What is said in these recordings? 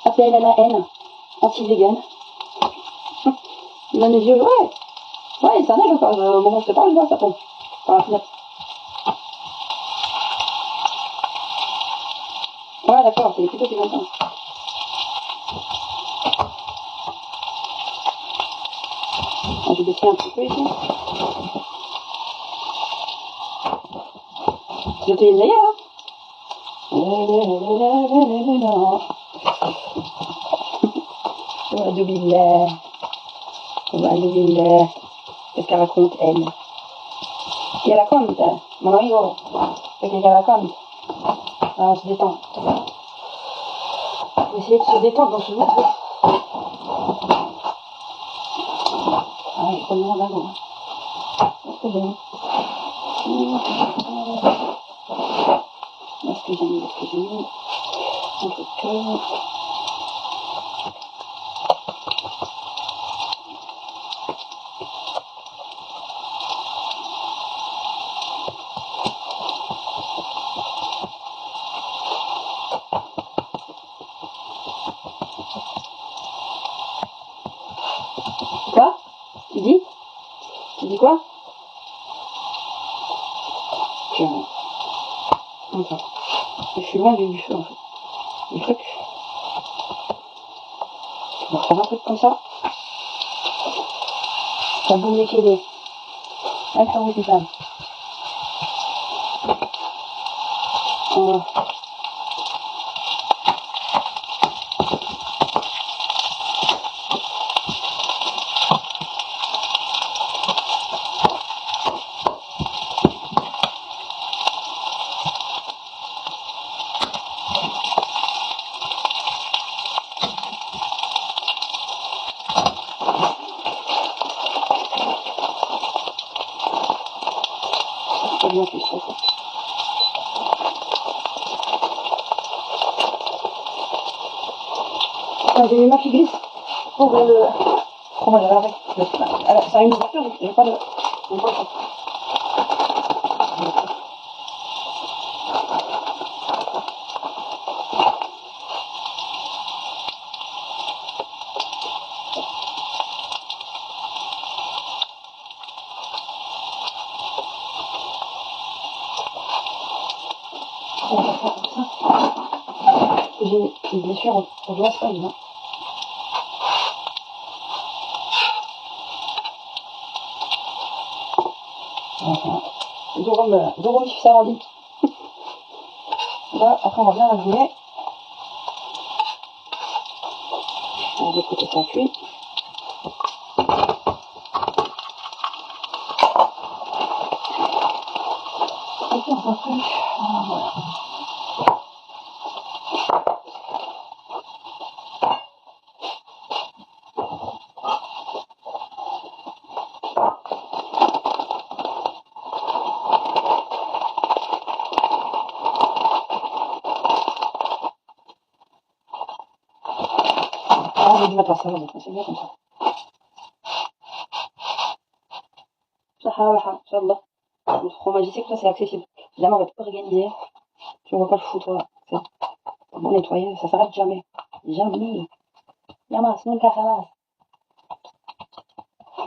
Appel à la haine. Anti-vegan. Là, mes yeux, ouais. Ouais, ça nage encore. Au moment où je te parle, je vois, ça tombe. Par la fenêtre. Ouais, d'accord, c'est plutôt plus longtemps. Je vais baisser un petit peu ici. Je te les ailleurs, hein. Waloubillah. Qu'est-ce qu'elle raconte, elle? Qu'elle raconte, mon amigo? Qu'est-ce qu'elle raconte? Ah, on se détend. On va essayer de se détendre dans ce monde. Ah, il faut le monde à l'eau. Est-ce que j'ai mis? Est-ce que j'ai mis? Un truc que... Quoi? Tu dis? Tu dis quoi? Attends. Je suis loin du feu en fait. Du truc. On va faire un truc comme ça. Ça boule les quédés. Là, ça roule tout ça. C'est bien fait ça. J'ai mis ma qui glisse pour le... Comment je vais avec ça a une ouverture, j'ai pas de... J'ai pas de... J'ai une blessure au doigt, c'est pas évident. Jérôme Sarandi. Là, après on va bien la jouer. On va côté ça cuit. Et puis on s'en fout. Voilà. Ah, j'ai dû mettre la salade, c'est bien comme ça. Inch'Allah. Le fromage ici, ça c'est accessible. Jamais on va tout organiser. Tu vois pas le fou, toi. C'est bon nettoyer, ça s'arrête jamais. Jamais. Yamas, non, Yamas.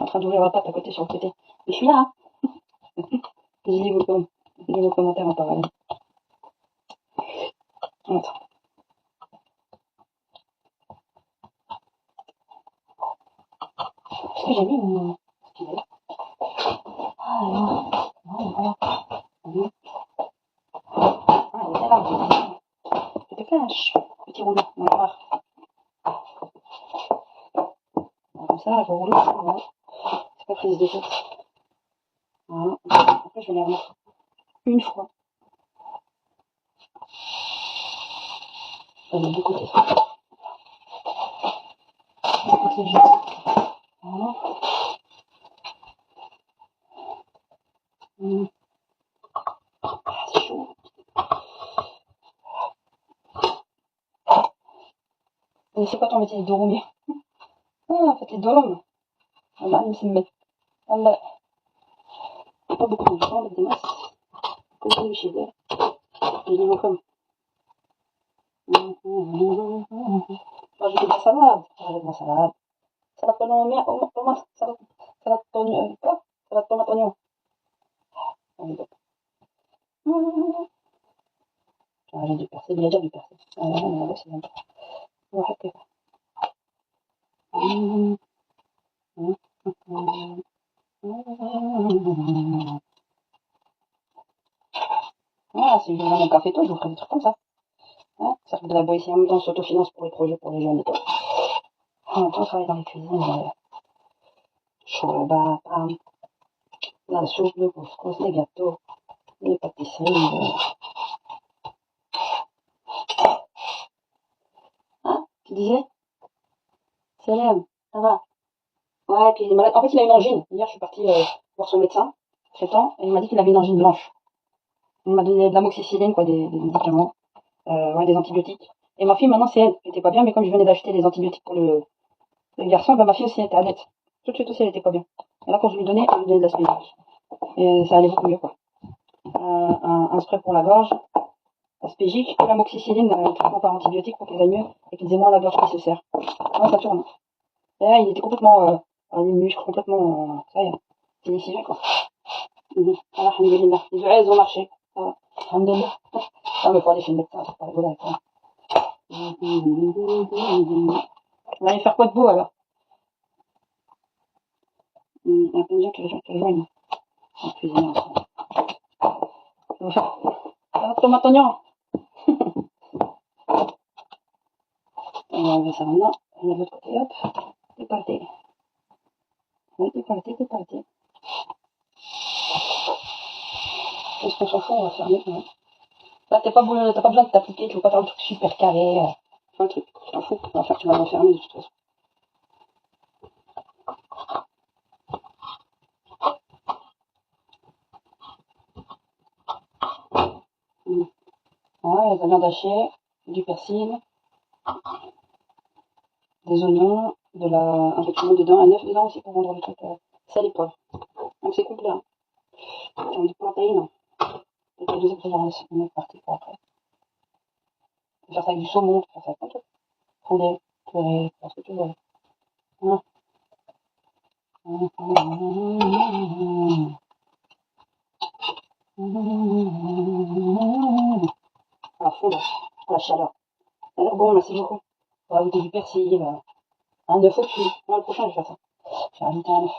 En train d'ouvrir la pâte à côté sur le côté. Mais je suis là, hein. Je lis vos commentaires en parallèle. Attends. Est-ce que j'ai mis mon... Ah non. Non. Ah, il était là. Je te cache. Petit rouleau. On va voir. Comme ça, je roule. Voilà. C'est pas prise de tête. Voilà. Après, je vais les remettre une fois. Ça va de côté. Voilà. Ah, c'est chaud. C'est quoi ton métier de roumier? Ah, faites les dômes. Voilà, c'est le mettre. Voilà. Pas beaucoup de temps avec des masses. Comme chez elle. Et je les vois comme. rajouter de la salade. J'arrête de la salade. Salade oignon, tomate, salade oignon, quoi? Salade tomate oignon. J'ai du persil, il y a déjà du persil. C'est bon. واحد كده. Voilà, si je voulais mon café tôt, je vous ferais des trucs comme ça. Hein, ça voudrait beau ici en même temps, on s'autofinance pour les projets pour les jeunes et tout. En même temps, on travaille dans les cuisines, shorba, la soupe, le couscous, les gâteaux, les pâtisseries. Hein, tu disais? Salam, ça va? Ouais, puis il est malade. En fait, il a une angine. Hier, je suis partie voir son médecin traitant et il m'a dit qu'il avait une angine blanche. Il m'a donné de l'amoxicilline, quoi, des médicaments, ouais, des antibiotiques. Et ma fille, maintenant, c'est elle. Elle était pas bien, mais comme je venais d'acheter des antibiotiques pour le garçon, bah, ma fille aussi, elle était à l'aide. Tout de suite aussi, elle était pas bien. Et là, quand je lui donnais, elle lui donnait de l'aspirine. Et ça allait beaucoup mieux, quoi. Un spray pour la gorge, aspégique, et l'amoxicilline, un traitement par antibiotique pour qu'ils aillent mieux et qu'ils aient moins la gorge qui se serre. Ouais, ça tourne. Et là, il était complètement, les muscles complètement, ça y est, c'est décisif, quoi. Alhamdulillah. Les oreilles, elles ont marché. Alhamdulillah. Ah, mais faut aller chez le médecin, c'est pas rigolo avec ça. On va aller faire quoi de beau, alors? Il y a plein de gens qui rejoignent en cuisine ensemble. On va faire tomate oignon. On va enlever ça maintenant. On va de l'autre côté, hop. C'est parti. Oui, c'est parti, c'est parti. Qu'est-ce qu'on s'en fout, on va faire maintenant. Là, t'as pas besoin de t'appliquer, tu veux pas faire un truc super carré. Fais un truc, je t'en fous. On va faire, tu vas m'enfermer de toute façon. Voilà, de la viande hachée, du persil, des oignons, un peu de piment dedans, un œuf dedans aussi pour rendre le truc sel et poivre. Donc c'est complet. Hein. J'ai envie de protéines. Et la deuxième préférence, on est parti pour après. Tu peux faire ça avec du saumon, tu peux faire ça avec plein de trucs. Poulet, purée, faire ce que tu veux. Hein. À fond, la chaleur. Alors bon, merci beaucoup. On va ajouter du persil, un œuf au-dessus. Le prochain, je vais faire ça. Je vais rajouter un œuf.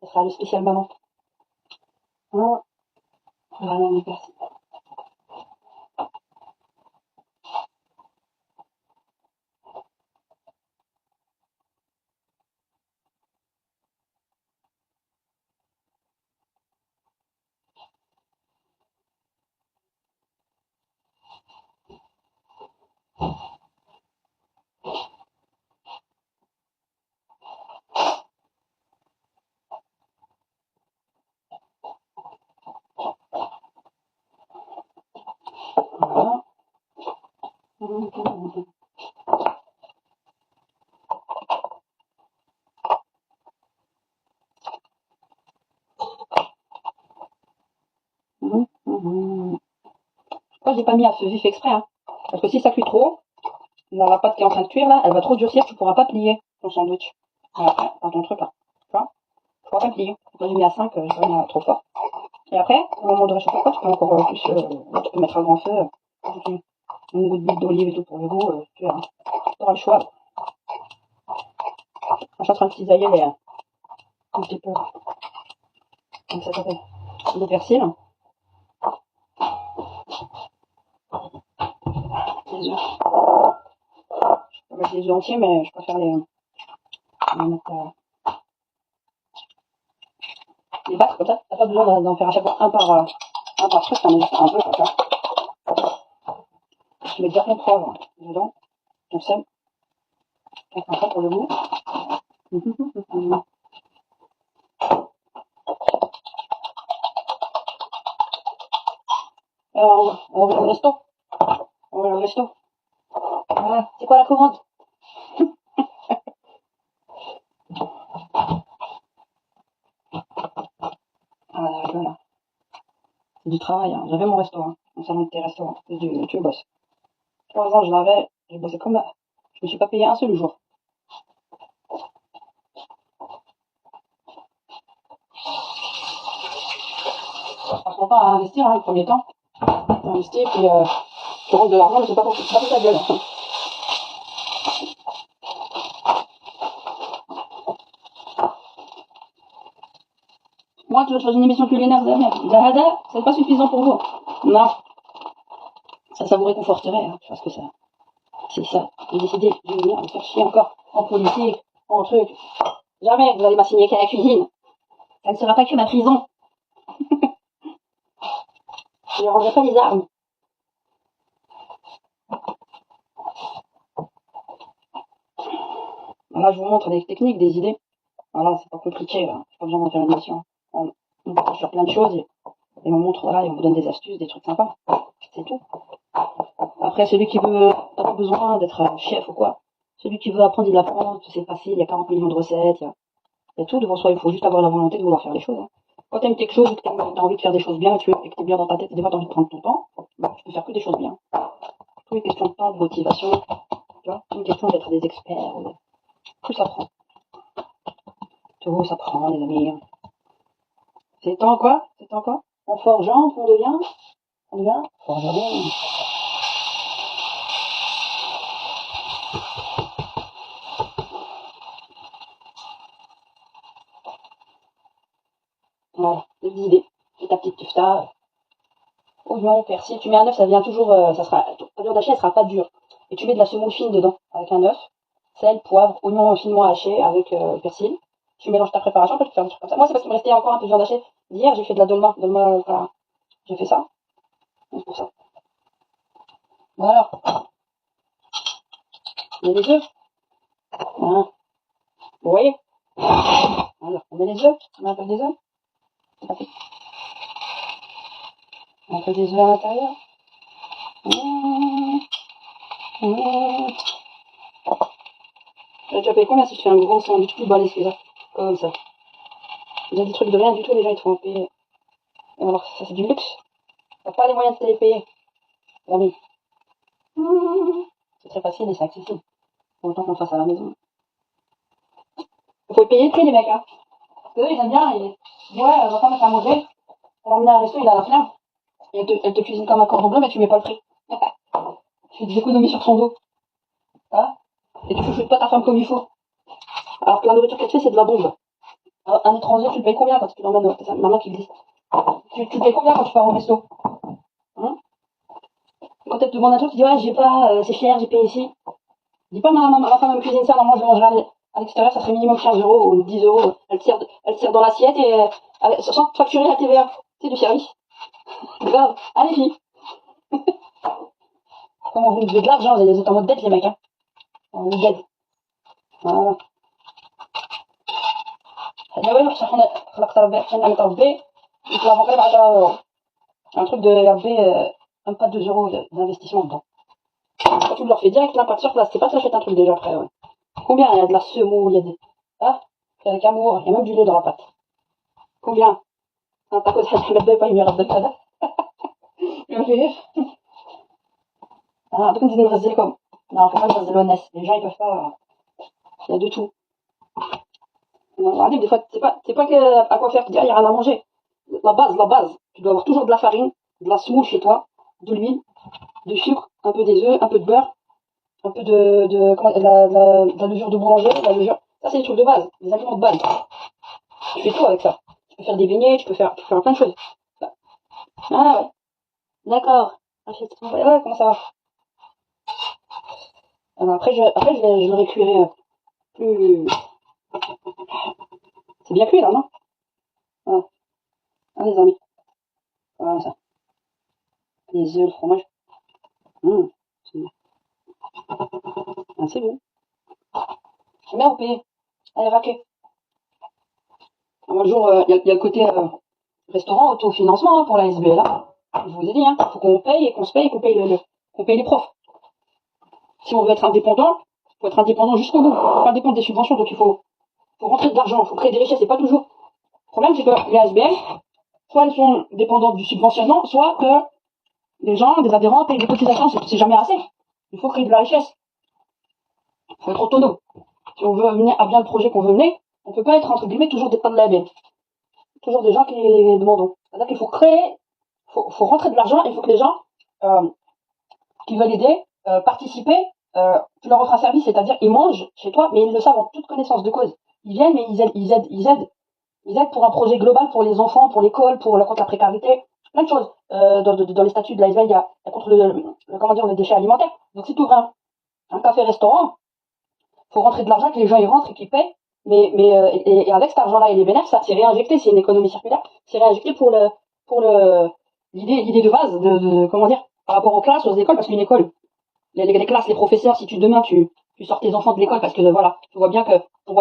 Ça sera le spécial maman. Voilà. Voilà, du persil. Voilà. Pourquoi j'ai pas mis à feu vif exprès, hein? Parce que si ça cuit trop, la pâte qui est en train de cuire là, elle va trop durcir, tu pourras pas plier ton sandwich. Après, dans ton truc là. Tu vois? Tu pourras pas plier. Moi j'ai mis à 5, j'ai pas mis trop fort. Et après, au moment de réchauffer quoi, tu peux encore plus, tu peux mettre à grand feu, une goutte d'huile d'olive et tout pour le goût, tu verras. Tu auras le choix. Je suis en train de cisailler un petit peu. Comme ça s'appelle. Le persil. Les œufs. Je peux mettre les œufs entiers, mais je préfère les mettre, les battre comme ça. T'as pas besoin d'en faire à chaque fois un par truc, t'en mets juste un peu comme ça. Tu mets déjà ton poivre dedans, ton sel, ton concombre pour le goût. Alors, on va au resto. On va au resto. Voilà. C'est quoi la commande? Ah, voilà. C'est du travail, hein. J'avais mon resto, hein. Mon salon de tes restaurants. Tu bosses. 3 ans, je l'avais. J'ai bossé comme... Je me suis pas payé un seul jour. Ça prend son temps à investir, hein, le premier temps. Investir, puis tu rentres de l'argent, mais c'est pas pour ta gueule. Moi, tu veux que je fasse une émission culinaire, Zahada, c'est pas suffisant pour vous. Non. Ça vous réconforterait, hein, parce que ça. C'est ça. J'ai décidé de venir me faire chier encore en politique, en truc. Jamais vous allez m'assigner qu'à la cuisine. Ça ne sera pas que ma prison. Je ne rendrai pas les armes. Là, je vous montre des techniques, des idées. Voilà, c'est pas compliqué, là. C'est pas besoin d'en faire une émission. On parle sur plein de choses et on montre, voilà, et on vous donne des astuces, des trucs sympas. C'est tout. Après, celui qui veut, t'as pas besoin d'être chef ou quoi. Celui qui veut apprendre, il apprend, c'est facile, il y a 40 millions de recettes, il y a tout devant soi, il faut juste avoir la volonté de vouloir faire les choses. Hein. Quand t'aimes quelque chose, que t'as envie de faire des choses bien, et que t'es bien dans ta tête, et des fois t'as envie de prendre ton temps, bah, tu peux faire que des choses bien. Tout est question de temps, de motivation, tu vois, c'est une question d'être des experts, tout s'apprend. Tout s'apprend, les amis. C'est temps quoi? C'est temps quoi? En forgeant, on devient forgeron. Voilà, des idées. Et ta petite tufta. Oignon, persil, tu mets un œuf, ça vient toujours, ça sera, ta viande hachée, elle sera pas dure. Et tu mets de la semoule fine dedans, avec un œuf, sel, poivre, oignon finement haché avec persil. Tu mélanges ta préparation, après tu fais un truc comme ça. Moi, c'est parce qu'il me restait encore un peu de viande hachée. Hier, j'ai fait de la dolma, voilà. J'ai fait ça. C'est pour ça. Voilà. Il y a les œufs. Voilà. Vous voyez? Voilà. On met les œufs. On met un peu des œufs. Un peu des œufs à l'intérieur. Tu vas payer combien si je fais un gros sandwich plus balèze que ça? Comme ça. Il y a des trucs de rien du tout, les gens ils te font payer. Et alors, ça c'est du luxe. T'as pas les moyens de te les payer. Amis. C'est très facile et c'est accessible. Autant qu'on le fasse à la maison. Il faut payer tous les mecs, hein. Parce qu'eux, ils aiment bien, ouais, on va pas mettre à manger. On va emmener à un resto, il a la flemme. Et elle te cuisine comme un cordon bleu, mais tu mets pas le prix. Tu fais des économies sur son dos. Hein. Et tu chouchoutes pas ta femme comme il faut. Alors que la nourriture qu'elle te fait, c'est de la bombe. Alors, un étranger, tu le payes combien quand tu l'emmènes? C'est ma main qui glisse. Tu le payes combien quand tu pars au resto? Hein? Quand elle te demande un truc, tu dis ouais, j'ai pas, c'est cher, j'ai payé ici. Dis pas ma femme me cuisine ça, normalement je le mangerai à l'extérieur, ça serait minimum 15 euros ou 10 euros. Elle tire dans l'assiette et sans facturer la TVA. C'est du service. Grave. Allez, filles. Comment vous devez de l'argent, vous êtes en mode dette, les mecs, hein. En mode dette. Voilà. Un truc de RB, même pas 2 euros d'investissement dedans. Quand tu leur fais direct l'impact sur place, c'est pas que t'achètes un truc déjà après, ouais. Combien il y a de la semoule, il y a des. Ah, avec amour, il y a même du lait dans la pâte. Combien? Un taco de pas une heure de pâte. Il m'a fait rire. Ah, après, c'est une comme. Non, faut pas de l'honnête. Les gens, ils peuvent pas. Il y a de tout. Regardez, des fois, c'est pas à quoi faire, tu dis, ah, il y a rien à manger. La base. Tu dois avoir toujours de la farine, de la semoule chez toi, de l'huile, du sucre, un peu des œufs, un peu de beurre, un peu de la levure de boulanger, de la levure. Ça, c'est les trucs de base, les aliments de base. Tu fais tout avec ça. Tu peux faire des beignets, tu peux faire plein de choses. Ah ouais. D'accord. Ouais, comment ça va? Alors après, je le récuirai plus. C'est bien cuit là, non? Voilà. Ah, les amis. Voilà ça. Les œufs, le fromage. C'est bon. Bien au pays. Allez, raquer. Un jour, il y a le côté restaurant, autofinancement hein, pour la SBL. Hein. Je vous ai dit, hein, faut qu'on paye et qu'on se paye et qu'on paye les profs. Si on veut être indépendant, il faut être indépendant jusqu'au bout. Faut pas dépendre des subventions, donc il faut rentrer de l'argent, il faut créer des richesses, c'est pas toujours. Le problème, c'est que les SBL, soit elles sont dépendantes du subventionnement, soit que les gens, des adhérents payent des cotisations, c'est jamais assez. Il faut créer de la richesse. Il faut être autonome. Si on veut mener à bien le projet qu'on veut mener, on peut pas être, entre guillemets, toujours dépendant de la BN. Toujours des gens qui demandent. C'est-à-dire qu'il faut créer, faut rentrer de l'argent, il faut que les gens, euh, qui veulent aider, participer, tu leur offres un service, c'est-à-dire ils mangent chez toi, mais ils le savent en toute connaissance de cause. Ils viennent, mais ils aident pour un projet global pour les enfants, pour l'école, pour la contre la précarité, plein de choses. Dans les statuts de l'ASV, il y a contre comment dire, les déchets alimentaires. Donc si tu ouvres un café-restaurant, faut rentrer de l'argent, que les gens y rentrent et qu'ils paient. Et avec cet argent-là et les bénéfices, ça c'est réinjecté, c'est une économie circulaire, c'est réinjecté pour l'idée de base comment dire, par rapport aux classes, aux écoles, parce qu'une école, les classes, les professeurs, si demain tu sors tes enfants de l'école, parce que voilà, on voit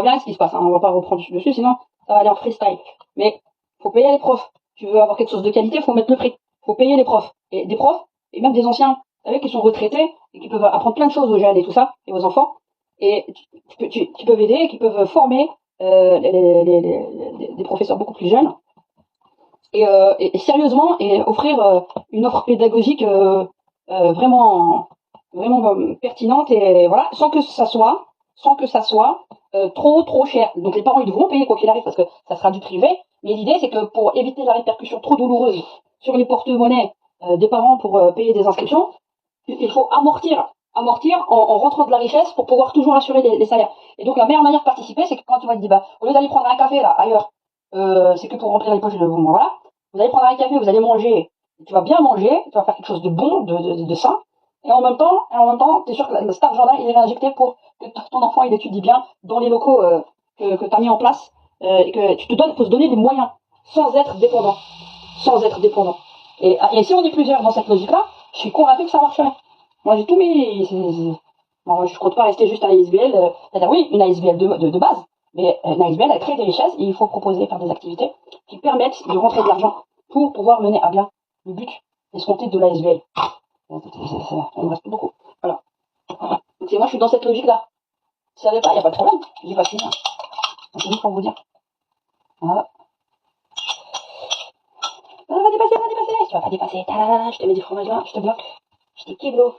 bien ce qui se passe, hein, on va pas reprendre dessus, sinon ça va aller en freestyle. Mais faut payer les profs. Tu veux avoir quelque chose de qualité, faut mettre le prix. Faut payer les profs. Et des profs, et même des anciens, vous savez, qui sont retraités, et qui peuvent apprendre plein de choses aux jeunes et tout ça, et aux enfants. Et qui peuvent aider, qui peuvent former des professeurs beaucoup plus jeunes. Et sérieusement, et offrir une offre pédagogique vraiment pertinente et voilà, sans que ça soit trop cher. Donc les parents ils devront payer quoi qu'il arrive parce que ça sera du privé. Mais l'idée c'est que pour éviter la répercussion trop douloureuse sur les porte-monnaies des parents pour payer des inscriptions, il faut amortir en rentrant de la richesse pour pouvoir toujours assurer les salaires. Et donc la meilleure manière de participer, c'est que quand tu vas te dire, bah, au lieu d'aller prendre un café là ailleurs, c'est que pour remplir les poches de bon, voilà, vous allez prendre un café, vous allez manger, tu vas bien manger, tu vas faire quelque chose de bon, de sain, et en même temps, t'es sûr que cet argent-là, il est réinjecté pour que ton enfant il étudie bien dans les locaux que tu as mis en place, et que tu te donnes, faut se donner des moyens, sans être dépendant, sans être dépendant. Et si on est plusieurs dans cette logique-là, je suis convaincu que ça marcherait. Moi, j'ai tout mis. Bon, je compte pas rester juste à l'ASBL. C'est-à-dire, oui, une ASBL de base. Mais une ASBL, elle crée des richesses et il faut proposer, faire des activités qui permettent de rentrer de l'argent pour pouvoir mener à bien le but escompté de l'ASBL. Ça me reste plus beaucoup. Voilà. Donc, moi, je suis dans cette logique-là. Si ça ne savez pas, il n'y a pas de problème. J'ai pas fini. C'est juste pour vous dire. Voilà. Ah, va dépasser, va dépasser. Tu vas pas dépasser. Je te mets du fromage là, je te bloque. Je t'ai kiblo.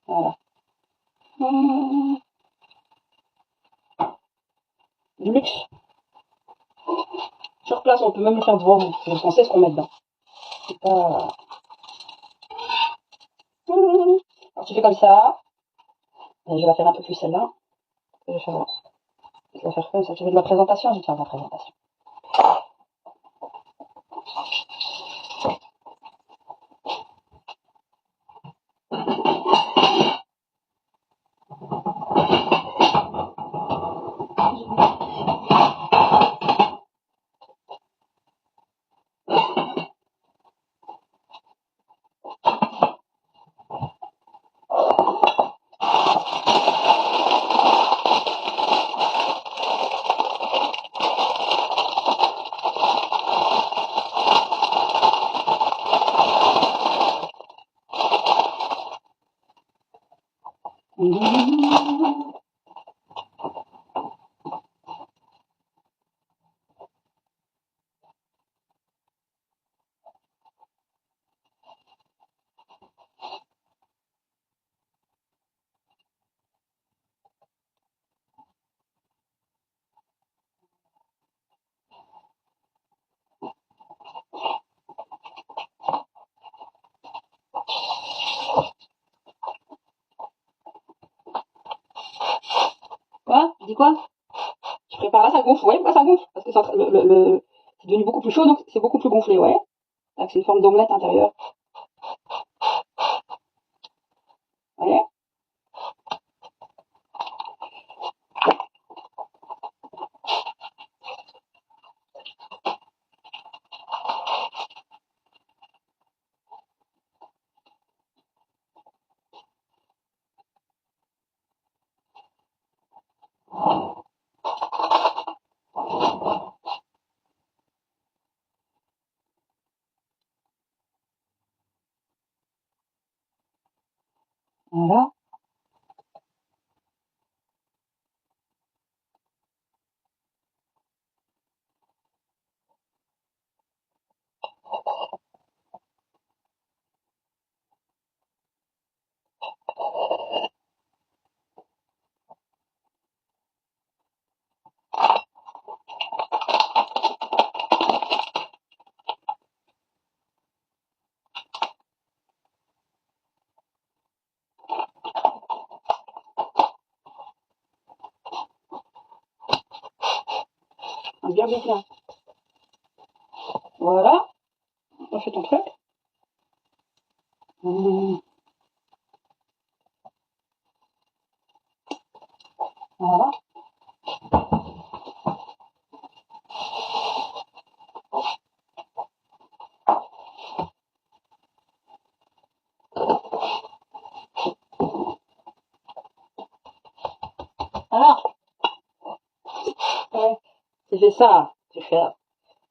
Voilà. Du luxe. Sur place, on peut même le faire devant vous. Parce qu'on sait ce qu'on met dedans. C'est pas. Alors tu fais comme ça. Et je vais la faire un peu plus celle-là. Je vais faire comme ça. Tu veux de la présentation? Je vais te faire de la présentation. Quoi? Tu dis quoi? Je prépare là, ça gonfle. Ouais, pourquoi ça gonfle? Parce que c'est devenu beaucoup plus chaud, donc c'est beaucoup plus gonflé, ouais. C'est une forme d'omelette intérieure. Vous voyez? Voilà. bien vite là. Voilà. On fait ton truc. Voilà. Alors, ouais, tu fais ça, tu fais,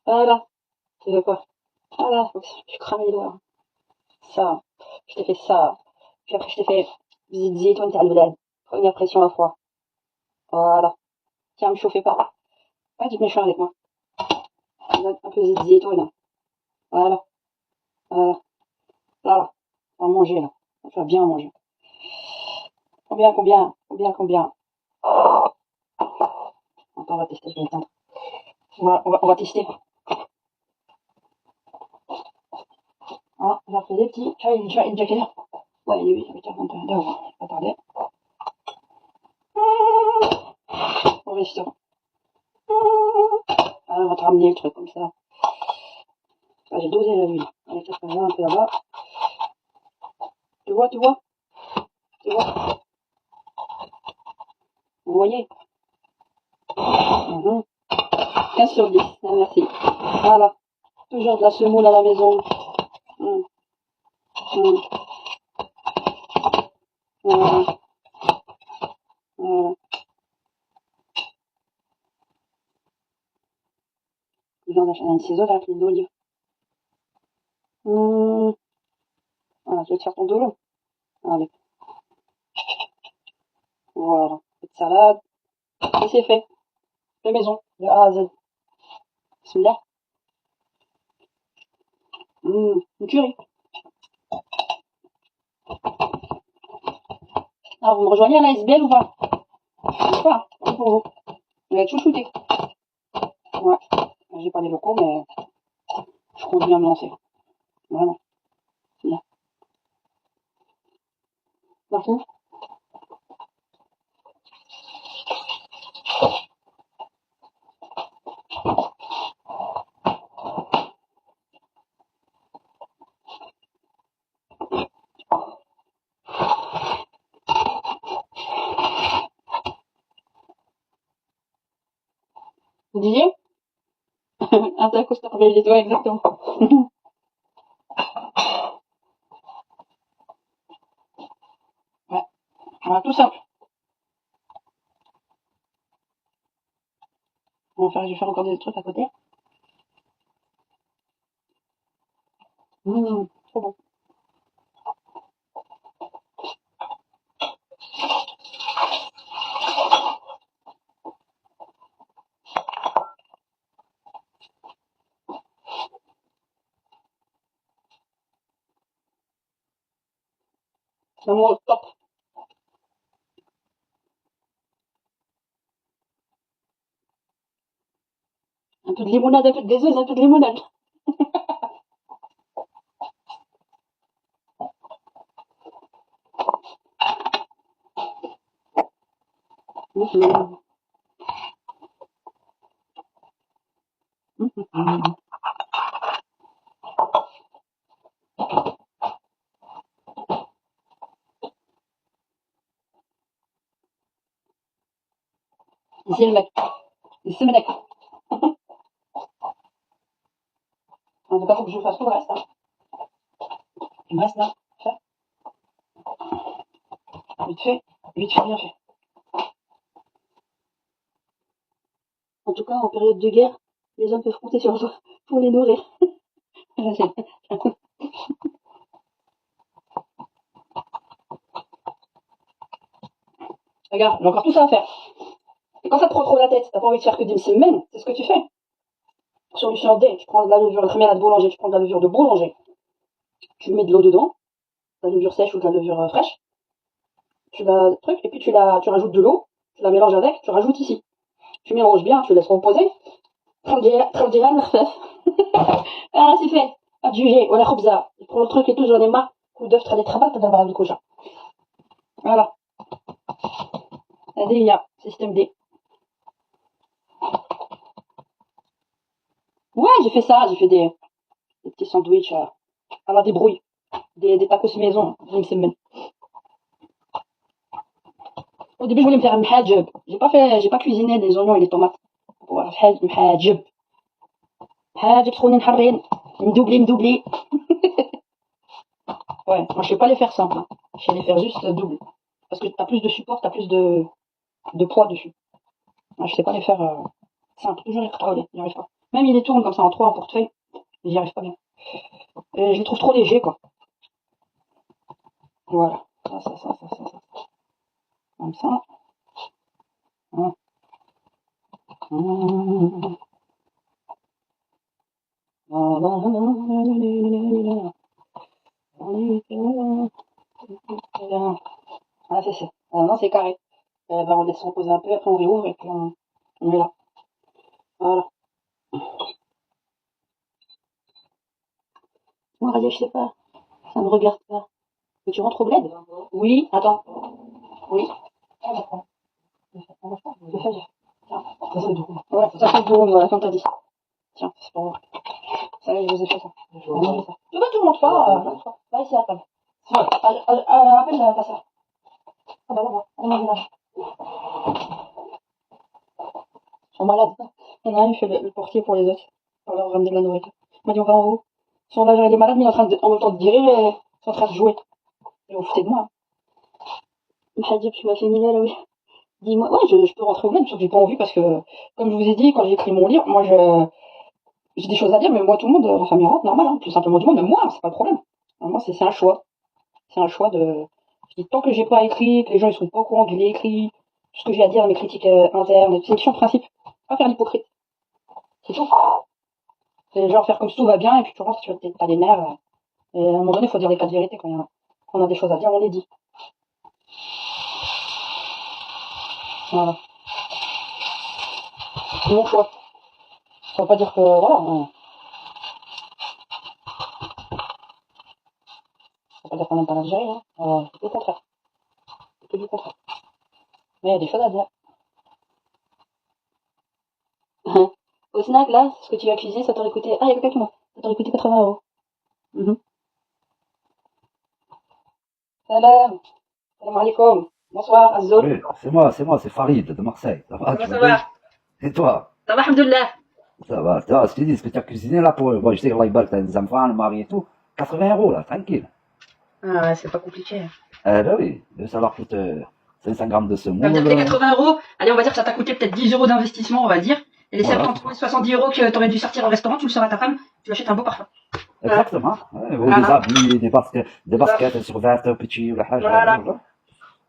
voilà, tu fais quoi? Voilà, faut que tu crames les doigts. Ça, je t'ai fait ça. Puis après, je t'ai fait zitoune t'as le bled. Première pression à froid. Voilà. Tiens, me chauffez pas. Pas du méchant avec moi. Un peu zitoune. Voilà. Voilà. Là, on va manger, là. On va bien manger. Combien? Attends, on va tester, je vais éteindre. On va tester. Ah, on va faire des petits. Tu vois, il est déjà quelle heure? Ouais, il est 8h22. D'accord, on va tarder. On va essayer. Ah, on va te ramener le truc comme ça. Ah, j'ai dosé la l'huile. Allez, peut-être un peu là-bas. Tu vois? Vous voyez? 15 sur 10. Ah, merci. Voilà. Toujours de la semoule à la maison. Hum, hum. Voilà. Voilà. J'en achète un ciseau là, l'huile d'olive. Voilà, je vais te faire ton dos. Allez. Voilà. Petite salade. Et c'est fait. Fait maison. De A à Z. Bismillah. Une tuerie. Ah, vous me rejoignez à la SBL ou pas? Je sais pas. C'est pour vous. Vous allez être chouchouté. Ouais. J'ai pas les locaux, mais je compte bien me lancer. Vraiment. Bien. Partout. Vous disiez? Un taco, c'est les doigts, exactement. Ouais. Voilà, tout simple. Je vais faire encore des trucs à côté. Trop bon. C'est mon top. Un peu de limonade, un peu de gazeuse, un peu de limonade. Ici le mec. Ici le mec. En tout cas, faut que je fasse tout le reste. Hein. Il me reste là. Fait. Vite fait, bien fait. En tout cas, en période de guerre, les hommes peuvent compter sur toi pour les nourrir. Regarde, j'ai encore tout ça à faire. Et quand ça te prend trop la tête, t'as pas envie de faire que des semaines, c'est ce que tu fais. Solution D, tu prends de la levure, très bien la de boulanger, tu prends de la levure de boulanger, tu mets de l'eau dedans, de la levure sèche ou de la levure fraîche, tu la truc, et puis tu rajoutes de l'eau, tu la mélanges avec, tu rajoutes ici. Tu mélanges bien, tu laisses reposer. 30 dirhams, l'rfef. Ah, c'est fait. Adjugé, voilà, khobza. Je prends le truc et tout, j'en ai marre. Coup d'œuf, t'as des travaux, t'as d'abord le cocha. Voilà. هذه هي système D. Ouais, j'ai fait ça, j'ai fait des petits sandwichs à la débrouille. Des tacos maison, au début, je voulais me faire un mhajeb. J'ai pas cuisiné des oignons et des tomates. Pour faire mhajeb. Mhajeb, سخونين حارين. Mdoubli. Ouais, moi je sais pas les faire simples. Hein. Je sais les faire juste double. Parce que t'as plus de support, t'as plus de poids dessus. Moi, je sais pas les faire simples. Toujours les contrôler, j'y arrive pas. Même ils les tournent comme ça en trois en portefeuille. J'y arrive pas bien. Et je les trouve trop légers, quoi. Voilà. Ça. Comme ça. Hein. Ah, c'est ça. Non, c'est carré. On laisse reposer un peu, après on réouvre et puis on est là. Voilà. Moi, Radio, je sais pas. Ça me regarde pas. Mais tu rentres au bled? Oui, attends. Oui. Ah, d'accord. Je fais. Tiens, ça fait drôle. Ouais, ça fait drôle, voilà, comme t'as dit. Tiens, c'est pas grave. Ça, je vous ai fait ça. Tu veux, tu montes pas, va ici à table. Appelle ta soeur. Ah bah là, on est là. Ils sont malades. Il y en a un, il fait le portier pour les autres. On leur ramener de la nourriture. Il m'a dit, on va en haut. Son bagage, il est malade, mais il est en train de, en même temps de guérir et ils sont en train de jouer. Et vous foutez de moi. Il m'a dit, tu m'as fait miner là, oui. Dis-moi, ouais, je peux rentrer au bled, sauf que j'ai pas envie parce que, comme je vous ai dit, quand j'ai écrit mon livre, moi, j'ai des choses à dire, mais moi, tout le monde, la famille rentre, normal, hein, plus simplement du monde, même moi, c'est pas le problème. Moi, c'est un choix. C'est un choix de, je dis, tant que j'ai pas écrit, que les gens, ils sont pas au courant que je l'ai écrit, tout ce que j'ai à dire, mes critiques internes, c'est une question de principe. Pas faire l'hypocrite. C'est tout. C'est genre faire comme si tout va bien, et puis tu rentres, t'as les nerfs, et à un moment donné, il faut dire les cas de vérité quand quand on a des choses à dire, on les dit. Voilà. C'est mon choix. Ça veut pas dire que, voilà, ça veut pas dire qu'on n'aime pas l'Algérie, hein. Tout le contraire. Tout le contraire. Mais il y a des choses à dire. Au snack, là, ce que tu vas cuisiner, ça t'aurait coûté, il y a quelqu'un qui m'a, ça t'aurait coûté 80 €. Salam. Salam alaikum. Bonsoir, Azzoul. Oui, c'est Farid de Marseille. Ça va, Comment tu ça vas va? bien? Et toi? Ça va, alhamdoulilah. Ça va, je te dis, ce que tu as cuisiné là pour, bon, je sais que là, t'as des enfants, le mari et tout, 80 € là, tranquille. Ah ouais, c'est pas compliqué. Eh ben oui, ça leur coûte 500 grammes de Ça veut dire que les semoule, 80 €, allez, on va dire que ça t'a coûté peut-être 10 € d'investissement, on va dire. Et les voilà, 50 ou 70 € que t'aurais dû sortir au restaurant, tu le sers à ta femme, tu lui achètes un beau parfum. Voilà. exactement. Ouais, ou des Voilà. habits, des baskets sur vertes, petits, ou la hache, Voilà. voilà.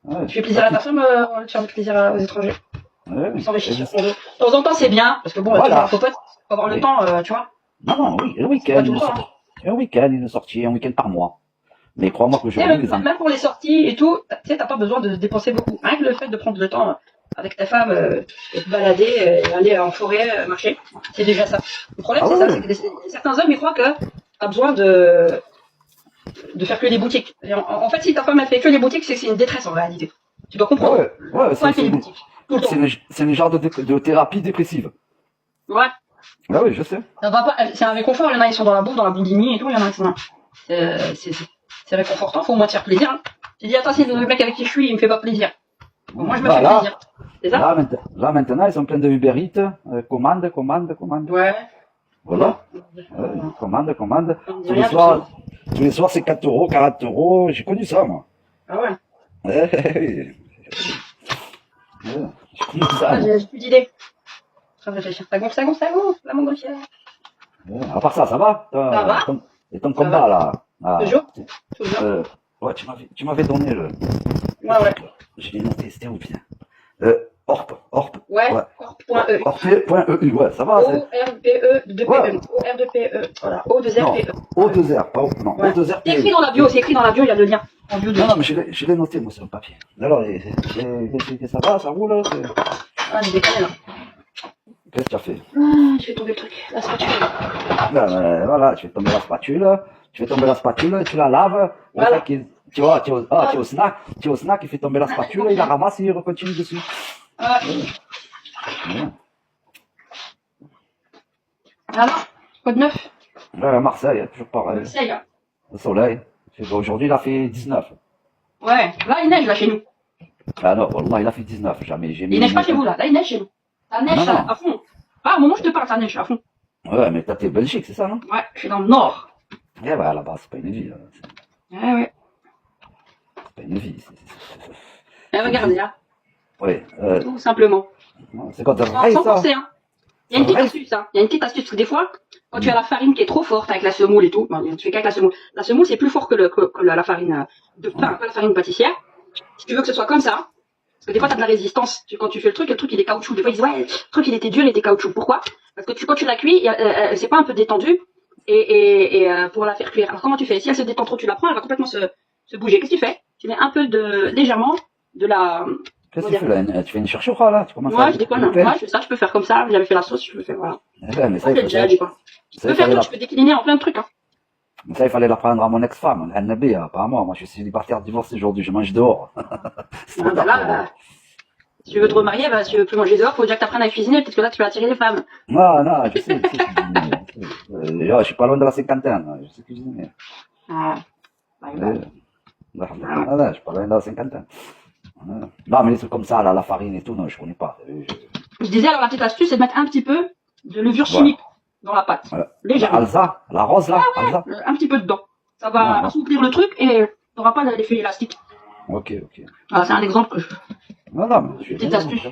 Ouais, Tu fais plaisir à ta femme, tu fais plaisir aux étrangers. ouais, Ils s'enrichissent et sur ton dos. De temps en temps, c'est bien, parce que bon, tu vois, voilà. faut pas, faut avoir le Oui. temps, tu vois. Non, oui, un C'est pas week-end, tout le temps. Hein. une sortie, un week-end par mois. Mais crois-moi Tu sais, qu'aujourd'hui, les même pour les sorties et tout, tu sais, t'as pas besoin de se dépenser beaucoup. Rien que le fait de prendre le temps avec ta femme, et de balader, aller en forêt, marcher, c'est déjà ça. Le problème, Ah c'est ça, ouais, c'est que certains hommes, ils croient que t'as besoin de faire que les boutiques. Et en fait, si ta femme, elle fait que les boutiques, c'est que c'est une détresse en réalité. Tu dois comprendre. ouais, Pourquoi elle fait les boutiques? Tout le temps. c'est une genre de thérapie dépressive. Ouais. Ah oui, je sais. Ça va pas, c'est un réconfort. Il y en a, ils sont dans la bouffe, dans la boulimie et tout. Il y en a qui sont là. C'est réconfortant. Faut au moins te faire plaisir. Hein. Tu dis, attends, si le mec avec qui je suis, il me fait pas plaisir. Bon, moi, je me fais plaisir. C'est ça? Là, maintenant, ils sont pleins de Uber Eats. Commande. Ouais. Voilà. Commande. On me dit Tous les rien, soirs, c'est 4 €, 40 €. J'ai connu ça, moi. Ah ouais. Ouais, j'ai connu ça. Ah, j'ai plus d'idées. Je vais réfléchir. Ça gonfle, la montgolfière. À part ça va? Ça va? Et ton combat, là. Toujours? Ouais, tu m'avais donné le. Ouais. Je l'ai noté, c'était où, putain? Orp. Ouais. Orp.eu. Orp.eu, ouais, ça va. O-R-P-E, 2 P-E. O-R-2-P-E. Voilà. O-2-R-P-E. O2R, pas O, non, Ouais. O2R. C'est écrit dans la bio, il y a le lien. En bio de... Non, mais je l'ai noté, moi, sur le papier. Alors, ça va, ça roule, Ah, j'ai déconné, là. Qu'est-ce que tu as fait? Ah, je vais tomber le truc. La spatule. Voilà, tu fais tomber la spatule, tu la laves, Voilà. tu vois, tu es au snack, il fait tomber la spatule, il la ramasse et il recontinue dessus. Ouais. Ouais. Alors Quoi de neuf? Ouais, Marseille, toujours pareil. Marseille, hein. Le soleil. Aujourd'hui, il a fait 19. Ouais, là, il neige, là, chez nous. Ah non, Wallah, il a fait 19. Jamais, j'ai Il neige pas chez vous, là. Là, il neige chez nous. Ça neige, Non, ça, non. à fond. Ah, au moment où je te parle, ça neige à fond. Ouais, mais t'es Belgique, c'est ça, non? Ouais, je suis dans le nord. Eh ouais, là-bas, c'est pas une vie. Ouais, ouais. C'est pas une vie. Et regardez, là. Ouais, Tout simplement. c'est quand t'as Sans, vrai, sans ça. forcer, hein. Il y a une petite astuce, hein. Il y a une petite astuce, parce que des fois, quand tu as la farine qui est trop forte avec la semoule et tout, bon, tu fais qu'avec la semoule. La semoule, c'est plus fort que, la farine de pain, pas la farine pâtissière. Si tu veux que ce soit comme ça, parce que des fois, tu as de la résistance. Quand tu fais le truc il est caoutchouc. Des fois, ils disent, ouais, le truc, il était dur, il était caoutchouc. Pourquoi? Parce que quand tu la cuis, c'est pas un peu détendu, pour la faire cuire. Alors, comment tu fais? Si elle se détend trop, tu la prends, elle va complètement se bouger. Qu'est-ce que tu fais? Tu mets un peu légèrement, de la... Qu'est-ce que tu fais là? Tu fais une chercheur là? Tu commences à. Ouais, je déconne. Ouais, je fais ça, je peux faire comme ça. J'avais fait la sauce, je peux faire, voilà. Eh ben, mais ça, Je l'ai déjà dit, quoi. Tu peux faire tout, tu peux décliner en plein de trucs, hein. Ça, il fallait l'apprendre à mon ex-femme, Al-Nabi, apparemment. Moi, je suis célibataire divorcé aujourd'hui, je mange dehors. Ah, bah là, si tu veux te remarier, bah, si tu veux plus manger dehors, faut déjà que tu apprennes à cuisiner, peut-être que là, tu vas attirer les femmes. Non, non, je sais cuisiner. Je suis pas loin de la cinquantaine, je sais cuisiner. Ah, bah, Je suis pas loin de la cinquantaine. Non, mais les trucs comme ça, là, la farine et tout, non, je connais pas. Je disais, alors, la petite astuce, c'est de mettre un petit peu de levure chimique dans la pâte. Légèrement. Alza, la rose, là, Alza. Un petit peu dedans. Ça va assouplir le truc et t'auras pas l'effet élastique. Ok. Voilà, c'est un exemple que je... Non, mais je suis Petite astuce.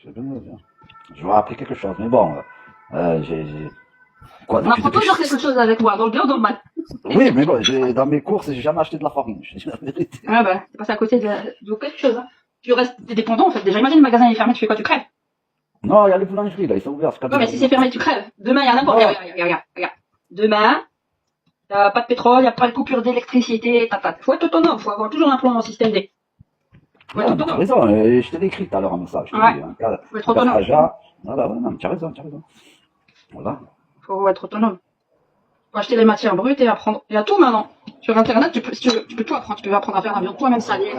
Je vais appeler quelque chose, mais bon, Quoi, On apprend toujours quelque chose avec moi, dans le bien ou dans le mal. Oui, mais bon, dans mes courses, j'ai jamais acheté de la farine, je dis la vérité. Ah bah, t'es passé à côté de quelque chose, hein. Tu restes dépendant, en fait. Déjà, imagine le magasin est fermé, tu fais quoi? Tu crèves. Non, il y a les boulangeries, là, ils sont ouverts. Non, mais si c'est fermé, tu crèves. Demain, il y a n'importe quoi. Regarde. Demain, t'as pas de pétrole, il n'y a pas de coupure d'électricité, Faut être autonome, faut avoir toujours un plan en système D. Faut être Tu as autonome. raison, je t'ai décrit tout à l'heure un message. Ouais. Faut être autonome. Voilà, non, tu as raison. Voilà. Faut être autonome. Faut acheter les matières brutes et apprendre. Il y a tout maintenant. Sur Internet, tu peux tout apprendre. Tu peux apprendre à faire la viande toi-même salée,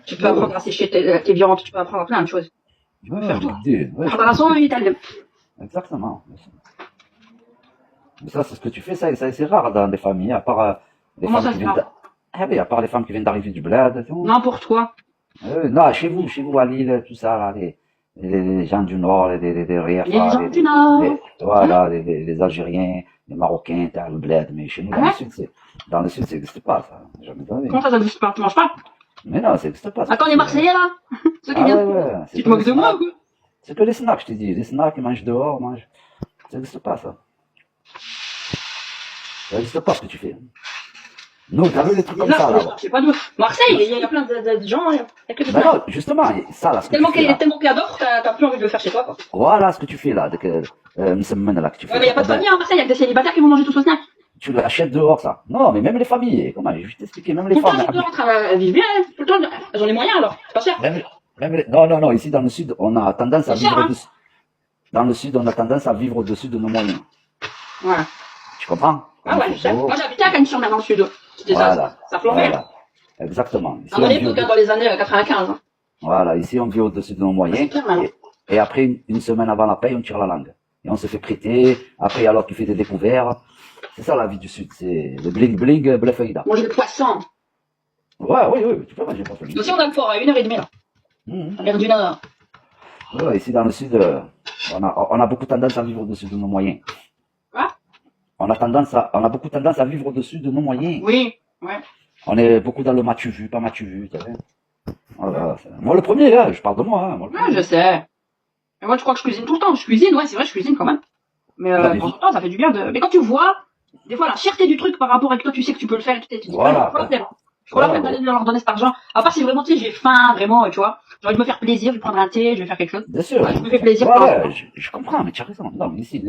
tu peux apprendre à sécher tes viandes, tu peux apprendre à plein de choses. Tu peux faire tout. Préparation italienne. Exactement. Mais ça, c'est ce que tu fais, ça c'est rare dans des familles, à part les Comment femmes ça, qui c'est viennent. Ah oui, à part les femmes qui viennent d'arriver du bled. Non, pour toi. Non, chez vous à Lille, tout ça, là, les gens du Nord, les Riafas, Les gens du Nord. Voilà, les Algériens, les Marocains, t'as le bled, mais chez nous, dans le Sud, ça n'existe pas, ça. Jamais donné. Comment ça n'existe pas? Tu manges pas? Mais non, ça n'existe pas. Attends, les Marseillais, là? Ceux qui viennent. Tu te moques de moi, ou quoi? C'est que les snacks, je te dis. Les snacks, ils mangent dehors, Ça n'existe pas, ça. Ça n'existe pas, ce que tu fais. Nous, t'as vu les trucs comme ça, là. Je sais pas d'où. Marseille, il y a plein de gens, il y a que de Ben non, justement, ça, là, ce que tu fais, là. Tellement qu'il y a d'offres, t'as plus envie de le faire chez toi, quoi. Voilà ce que tu fais, là, là, que tu fais. Ouais, mais il y a pas de famille à Marseille, il y a que des célibataires qui vont manger tout ce snack. Tu l'achètes dehors, ça. Non, mais même les familles, comment, je vais t'expliquer, même les Tout le temps, femmes. elles sont en train de vivre bien, tout le temps, elles ont les moyens, alors. C'est pas cher. Non, ici, dans le Sud, on a tendance à vivre au-dessus. Dans le Sud, on a tendance à vivre au-dessus de nos moyens. Ouais. Tu comprends? Ah ouais, je sais. Moi, j'habitais à Cannes-sur-Mer, dans le Sud. Voilà. Ça flambait. Voilà. Exactement. Ici, dans l'époque, dans les années 95. Hein. Voilà, ici, on vit au-dessus de nos moyens. Et après, une semaine avant la paye, on tire la langue. Et on se fait prêter. Après, alors, tu fais des découvertes. C'est ça, la vie du Sud. C'est le bling-bling, blefeuille-là. Manger le poisson. Ouais, oui, tu peux manger le poisson. Aussi, on a le fort à 1h30, là. À l'air du Nord. Ouais, ici, dans le Sud, on a beaucoup tendance à vivre au-dessus de nos moyens. Quoi? On a beaucoup tendance à vivre au-dessus de nos moyens. Oui, ouais. On est beaucoup dans le m'as-tu vu, pas m'as-tu vu, tu sais. Voilà, moi, le premier, là, je parle de moi, hein. Ouais, je sais. Mais moi, je crois que je cuisine tout le temps. Je cuisine, ouais, c'est vrai, je cuisine quand même. Mais, pourtant, ça fait du bien de... Mais quand tu vois, des fois, la cherté du truc par rapport à que toi, tu sais que tu peux le faire et tu te dis, voilà. Je crois la peine d'aller leur donner cet argent. À part si vraiment, tu sais, j'ai faim, vraiment, tu vois. J'ai envie de me faire plaisir, je vais prendre un thé, je vais faire quelque chose. Bien sûr. Ouais, je me fais plaisir. Ouais, je comprends, mais tu as raison. Non, mais ici,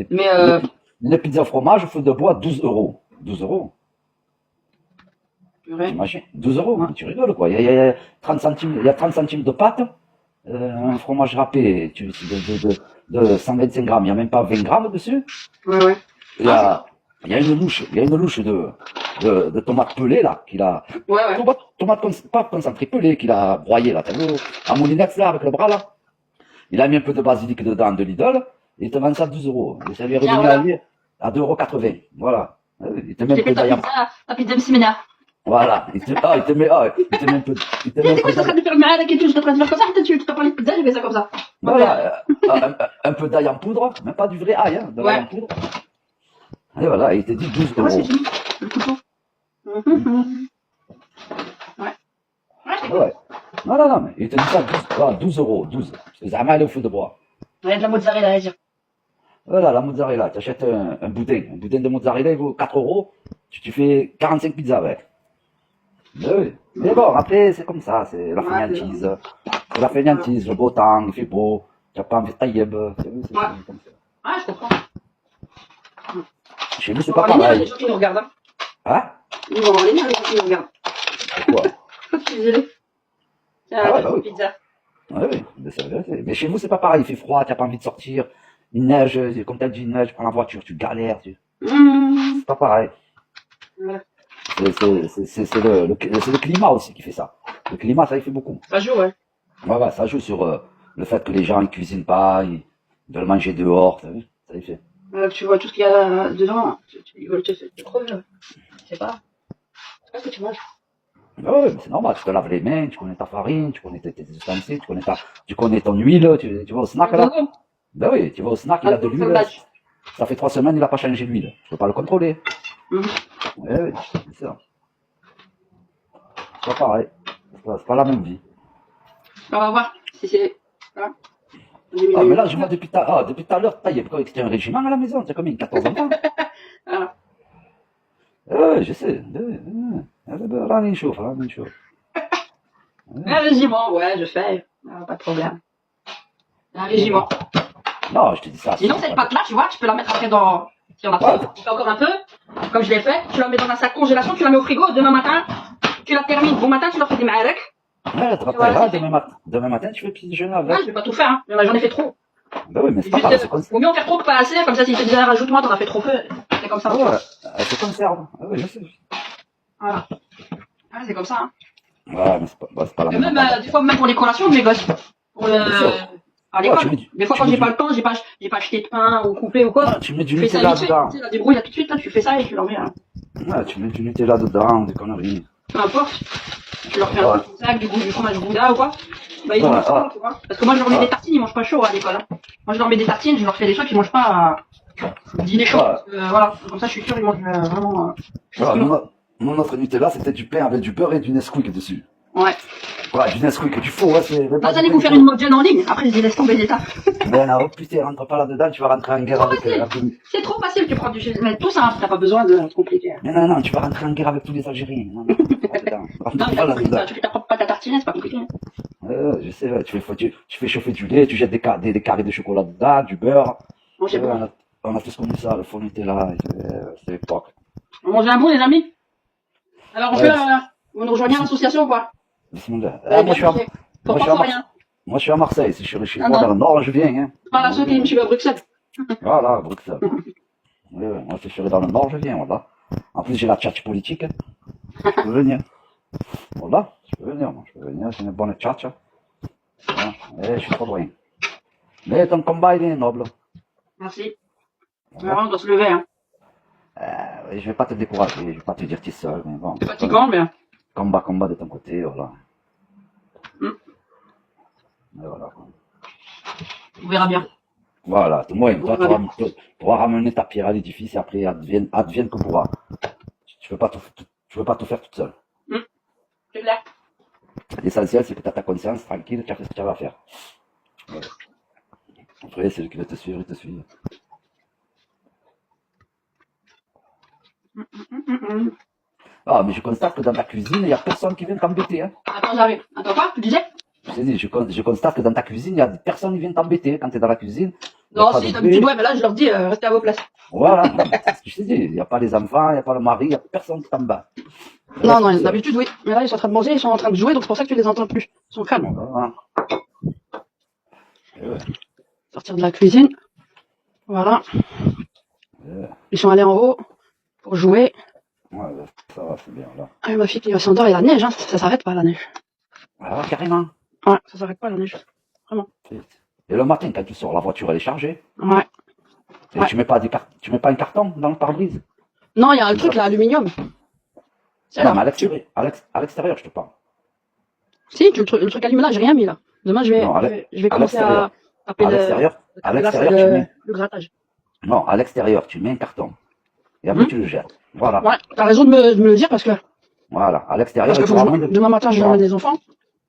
les pizzas au fromage, feu de bois, 12 €. 12 €. T'imagines 12 €, hein, tu rigoles, quoi. Il y a 30 centimes de pâte, un fromage râpé, de 125 grammes, il n'y a même pas 20 grammes dessus. Ouais. Il y a une louche de tomates pelées, là, qu'il a. Ouais. Pas concentré, pelées, qu'il a broyé, là, t'as vu, à moulinex, là, avec le bras, là. Il a mis un peu de basilic dedans, de Lidl. Il te vend ça à 12 euros. Et ça lui est Tiens, revenu voilà. à lui à 2,80 €. Voilà. Il te Je met un t'ai peu fait d'ail en ta pizza de séminaire. Voilà. Il te met un peu, il te met un C'est peu quoi, je suis en train d'ail. de faire le malade et tout, je suis en train de faire comme ça, peut-être tu t'as parlé de pizza, j'ai fait ça comme ça. Ouais, mais, Voilà. Un peu d'ail en poudre, même pas du vrai ail, hein, de l'ail en ouais. poudre. Et voilà, il te dit 12 Ah ouais, c'est euros. fini, le couteau. Ouais. Ouais, c'est Ah cool. ouais. Non, mais il te dit ça 12 euros, 12. Parce que ça a mal au feu de bois. Ouais, de la mozzarella, à dire. Voilà, la mozzarella. Tu achètes un boudin de mozzarella, il vaut 4 euros. Tu fais 45 pizzas avec. Mais oui. Mais bon, après, c'est comme ça, c'est la Ouais, fainéantise. C'est la fainéantise, le beau temps, il fait beau. Tu n'as pas envie de tailler. C'est Ouais. comme ça. Ouais, je comprends. Chez nous, c'est On va pas en ligne, les pareil. gens qui nous regardent. Hein. Hein? Nous, on va en ligne, les gens qui nous regardent. Pourquoi? Tu disais. Tiens, Ah ouais, t'as bah une oui. pizza. Ouais, oui, mais c'est vrai. Mais chez nous, c'est pas pareil. Il fait froid, tu n'as pas envie de sortir. Il neige, comme tu as dit, il neige, tu prends la voiture, tu galères. C'est pas pareil. Voilà. C'est le climat aussi qui fait ça. Le climat, ça, il fait beaucoup. Ça joue, ouais. Voilà, ça joue sur le fait que les gens, ils cuisinent pas, ils veulent manger dehors, t'as vu? Ça, il fait. Tu vois tout ce qu'il y a dedans, ils veulent te faire crever. Je sais pas. C'est pas ce que tu manges. Ah ouais, mais c'est normal, tu te laves les mains, tu connais ta farine, tu connais tes ustensiles, tu connais ton huile, tu vas au snack là. Ben oui, tu vas au snack, il a de l'huile. Ça fait 3 semaines, il a pas changé l'huile. Tu peux pas le contrôler. Ouais, oui, c'est ça. C'est pas pareil. C'est pas la même vie. On va voir si c'est. Voilà. Ah, mais là, je vois depuis tout à l'heure, il y a un régiment à la maison, t'as combien? 14 enfants? Voilà. Ouais, je sais. Rien n'est chaud, rien n'est chaud. Un régiment, ouais, je fais. Ah, pas de problème. Un régiment. Non, je te dis ça. Sinon, cette pâte-là, tu vois, tu peux la mettre après dans. Si on a trop, tu fais encore un peu, comme je l'ai fait, tu la mets dans un sac congélation, tu la mets au frigo, demain matin, tu la termines, bon matin, tu leur fais des ma'arek. Ouais, tu rappelleras, demain matin, tu fais petit déjeuner avec. Ah, je vais pas tout faire, hein. J'en ai fait trop. Ben oui, mais c'est pas grave, c'est comme ça. Vaut mieux en faire trop que pas assez, comme ça, s'il te dit, ah, rajoute-moi, t'en as fait trop peu. C'est comme ça. Ah ouais, c'est conserve. Ah oui, je sais. Voilà. Ah, c'est comme ça, hein. Ouais, mais c'est pas la Et même. même, des fois, même pour les collations de mes gosses. Pour le. À l'école. Des fois, quand j'ai pas le temps, j'ai pas acheté de pain ou coupé ou quoi. Ah, tu mets du Tu fais ça Nutella vite fait. dedans. Tu sais, la débrouille, là, tout de suite, là, tu fais ça et tu leur mets, là. Ouais, tu mets du Nutella dedans, des conneries. Peu importe. Tu leur fais un petit sac, du fromage Gouda ou quoi. Bah, ils mangent ça, tu vois. Parce que moi, je leur mets des tartines, ils mangent pas chaud à l'école, hein. Moi, je leur mets des tartines, je leur fais des trucs, ils mangent pas dîner chaud. Voilà. Comme ça, je suis sûr, ils mangent vraiment. Nous, notre Nutella, c'était du pain avec du beurre et du Nesquik dessus. Ouais. Ouais, du Nesquik, du faux, ouais, c'est. Vous allez vous faire une mode jeune en ligne. Après, je dis, laisse tomber l'état. Mais non, putain, rentre pas là-dedans, tu vas rentrer en guerre avec. C'est trop facile, tu prends du chez. Mais tout ça, t'as pas besoin de compliquer. Mais non, tu vas rentrer en guerre avec tous les Algériens. Non, rentre pas là-dedans. Tu fais ta propre pâte à tartiner, c'est pas compliqué. Je sais, ouais, tu fais chauffer du lait, tu jettes des carrés de chocolat dedans, du beurre. On a tous connu ça, le faux Nutella, c'est l'époque. On mange un bout, les amis. Alors, on peut. Vous nous rejoignez à l'association ou quoi? Bismillah. Moi, je suis à Marseille. Si je suis chez moi, dans le Nord, je viens. Hein. Pas ceux qui me suivent à Bruxelles. Voilà, Bruxelles. Moi, si je suis dans le Nord, je viens, voilà. En plus, j'ai la tchatche politique. Je peux venir. Voilà, je peux venir, j'ai une bonne tchatche. Voilà. Et je suis trop loin. Mais ton combat, il est noble. Merci. Voilà. On doit se lever, hein. Je vais pas te décourager, je vais pas te dire que tu es seul, mais bon. C'est fatigant, mais. Combat de ton côté, voilà. Et voilà. On verra bien. Voilà, tout le moins, toi, tu pourras ramener ta pierre à l'édifice et après, advienne que pourra. Tu veux pas tout faire toute seule. C'est clair. L'essentiel, c'est que tu as ta conscience tranquille, tu as fait ce que tu as à faire. Voilà. Après, celui qui veut te suivre, il te suit. Ah, mais je constate que dans ta cuisine, il n'y a personne qui vient t'embêter. Hein. Attends, j'arrive. Attends, quoi? Tu disais? Je constate que dans ta cuisine, il y a personne qui vient t'embêter quand tu es dans la cuisine. Non, si, d'habitude, ouais, mais là, je leur dis, restez à vos places. Voilà, c'est ce que je t'ai dit. Il n'y a pas les enfants, il n'y a pas le mari, il n'y a personne qui t'en bat. Non, d'habitude, oui. Mais là, ils sont en train de manger, ils sont en train de jouer, donc c'est pour ça que tu les entends plus. Ils sont calmes. Voilà. Sortir de la cuisine. Voilà. Ils sont allés en haut pour jouer. Ouais, ça va, c'est bien, là. Ah, ma fille qui s'endort, il y a la neige, hein. Ça s'arrête pas, la neige. Ah, carrément. Ouais, ça s'arrête pas, la neige. Vraiment. Et le matin, quand tu sors, la voiture, elle est chargée. Ouais. Et Ouais. tu mets pas un carton dans le pare-brise. Non, il y a un truc là, aluminium. C'est Non, là. mais à l'extérieur, je te parle. Si, le truc aluminium là, j'ai rien mis là. Demain, Non, je vais à commencer l'extérieur. à taper À l'extérieur, à là, c'est l'extérieur, tu mets, le grattage. non, à l'extérieur, tu mets un carton. Et après, Hum. tu le jettes. Voilà. Ouais, t'as raison de me le dire parce que Voilà. À l'extérieur, faut que demain matin, je ramène les enfants.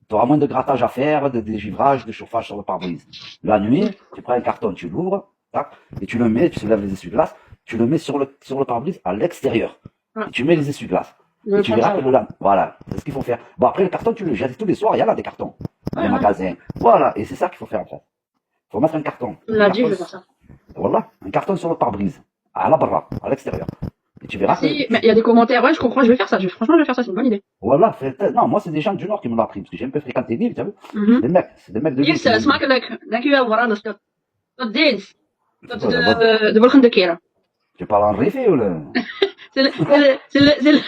tu auras moins de grattage à faire, de dégivrage, de chauffage sur le pare-brise. La nuit, tu prends un carton, tu l'ouvres, tac, et tu le mets, tu soulèves les essuie-glaces, tu le mets sur le pare-brise à l'extérieur. Ouais. Et tu mets les essuie-glaces. Je Et vais tu prendre verras ça. que le lendemain, voilà, c'est ce qu'il faut faire. Bon, après, le carton, tu le jettes tous les soirs, il y en a des cartons. Dans les Ouais. magasins. Voilà. Et c'est ça qu'il faut faire après. Faut mettre un carton. Il l'a dit, je vais faire ça. Voilà. Un carton sur le pare-brise. À la barra, à l'extérieur. Et tu verras que, Si, mais il y a des commentaires, ouais, je comprends, je vais faire ça. Franchement, je vais faire ça, c'est une bonne idée. voilà, non, moi, c'est des gens du Nord qui me l'ont appris, parce que j'ai un peu fréquenté l'île, tu as vu? Mhm. C'est des mecs de l'île. Yves, اسمعك لك يا ورا نسكت. دينس. Ouais, de volcan de Kera. tu parles en riffé ou le? C'est le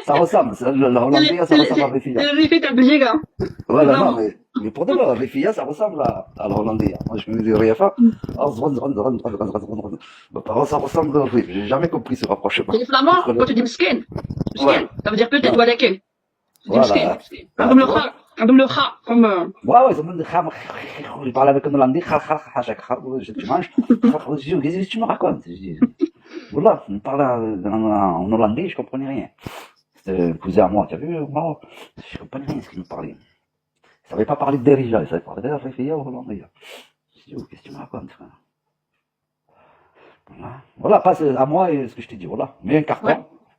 Ça ressemble, la Hollandais, ça ressemble à Rifia. riffé de Belgique, hein. Voilà, non, mais pour de vrai, Rifia, ça ressemble à la Hollandais. Moi, je me dis rien pas. Mes parents, ça ressemble à Rifia. J'ai jamais compris ce rapprochement. C'est les Flamands, quand tu dis Msken. Ouais. Ça veut dire peut-être ou avec elle. Tu dis Voilà. Msken. Comme le kha, comme, Ouais, ils ont même des kham. Je parle avec un Hollandais, tu manges. Qu'est-ce que tu me racontes? Je dis, voilà, on parle en hollandais, je comprenais rien. C'était un cousin à moi, tu as vu, moi, je comprenais rien ce qu'il me parlait. Il savait pas parler de Derija, il savait parler de Rifia ou hollandais. Je dis, oh, qu'est-ce que tu me racontes, frère? Voilà, passe à moi et ce que je t'ai dit, voilà. Mets un carton,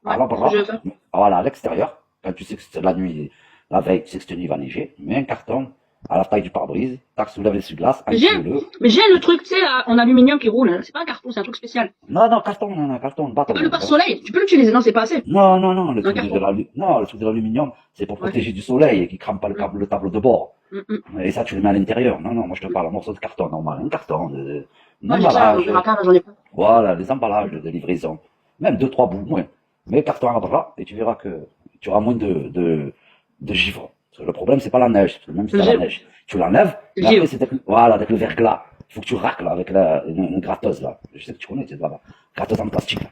Ouais. à la barra, je fais. voilà, à l'extérieur, quand tu sais que c'est la nuit, la veille, tu sais que cette nuit va neiger, mets un carton à la taille du pare-brise, tac, soulève les essuie-glaces, enfile-le. Mais j'ai le truc, tu sais, là, en aluminium qui roule. C'est pas un carton, c'est un truc spécial. Non, carton, bâton. Le pare-soleil, tu peux l'utiliser, non, c'est pas assez. Non, le Un truc carton. le truc de l'aluminium, c'est pour Ouais. protéger du soleil et qui crame pas le tableau de bord. Mm. Et ça, tu le mets à l'intérieur. Non, moi, je te parle un morceau de carton normal, un carton, un Moi, j'ai ça, emballage. j'en ai pas. Voilà, les emballages de livraison. Même 2-3 bouts, moins. Mets le carton à la bras et tu verras que tu auras moins de givre. Parce que le problème, c'est pas la neige. Parce que même si Le t'as la givre. neige, tu l'enlèves, mais Givre. après, c'est avec le verglas. Il faut que tu racles avec une gratteuse, là. Je sais que tu connais, tu es là-bas. Gratteuse en plastique, là.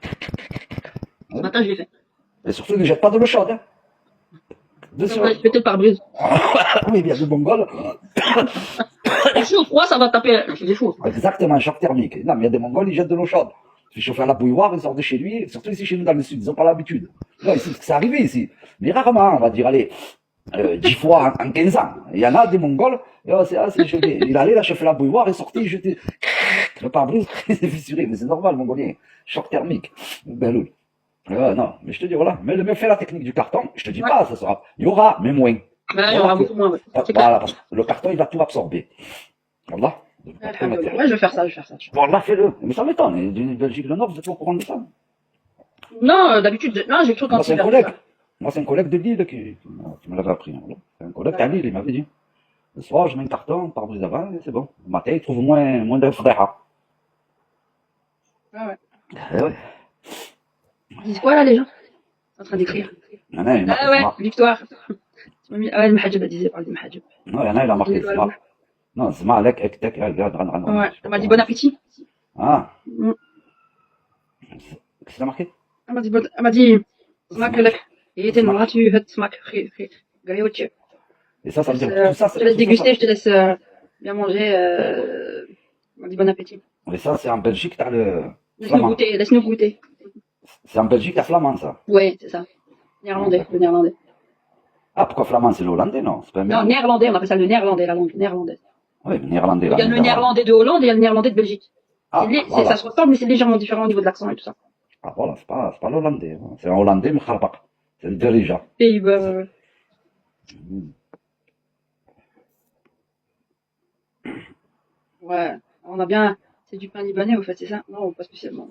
Ce matin, je l'ai fait. Et surtout, ne jette pas de l'eau chaude, hein. Dessus. Je vais péter le pare-brise. Oui, bien de Mongols. Et chaud, froid, ça va taper. C'est des choses. Exactement, un choc thermique. Non, mais il y a des Mongols, ils jettent de l'eau chaude. Tu fais chauffer à la bouilloire, ils sortent de chez lui, surtout ici chez nous dans le sud, ils n'ont pas l'habitude. Non, ici, c'est arrivé ici. Mais rarement, on va dire, allez, 10 fois en 15 ans. Il y en a des Mongols, et c'est jeté. Il allait là, chauffer la bouilloire, il sortait, il jetait. Le pare-brise, il s'est fissuré, mais c'est normal, le Mongolien. Choc thermique. Ben, loul. Non, mais je te dis, voilà. Mais le mec fait la technique du carton, je te dis Ouais. pas, ça sera. Il y aura, mais moins. Mais il y aura beaucoup moins, ouais. C'est clair. Voilà, parce que le carton, il va tout absorber. Voilà. Ouais, je vais faire ça. Voilà, fais-le. Mais ça m'étonne. Du Belgique, le Nord, vous êtes pas au courant de ça. Non, d'habitude, non, j'ai toujours Moi, quand c'est un collègue. Moi, c'est un collègue de Lille qui me l'avait appris. Voilà. C'est un collègue à Lille, il m'avait dit. Le soir, je mets un carton, pare-brise avant, et c'est bon. Le matin, il trouve moins de fréha. Ah ouais. Eh ouais. Ils disent quoi, là, les gens? En train d'écrire. Il y en a, il Ah ouais, marque victoire. Ah ouais, le Mahajib, elle disait, parle du Mahajib. Non, il y en a, il a marqué. Non, c'est Malek, Ektek, regarde. Ouais, elle m'a dit bon appétit. Ah. Mm. Qu'est-ce qu'il a marqué? Elle m'a dit, smack lek. Et t'es noir, tu veux smack. Galéotche. Et ça veut dire tout ça. Je te laisse déguster, je te laisse bien manger. Elle m'a dit bon appétit. Et ça, c'est en Belgique, t'as le. Laisse-nous goûter. C'est en Belgique, la flamand, ça. Ouais, c'est ça. Néerlandais, le néerlandais. Ah, pourquoi flamand, c'est le hollandais, non? C'est pas un Non, néerlandais, on appelle ça le néerlandais, la langue néerlandaise. Oui, mais néerlandais, là. Il y a le néerlandais de Hollande et il y a le néerlandais de Belgique. Ah, voilà. Ça se ressemble, mais c'est légèrement différent au niveau de l'accent et tout ça. Ah, voilà, c'est pas l'hollandais. C'est un hollandais, mais khalpak. C'est le dirigeant. Pays-Bas, ouais. On a bien, c'est du pain libanais, au fait, c'est ça? Non, pas spécialement.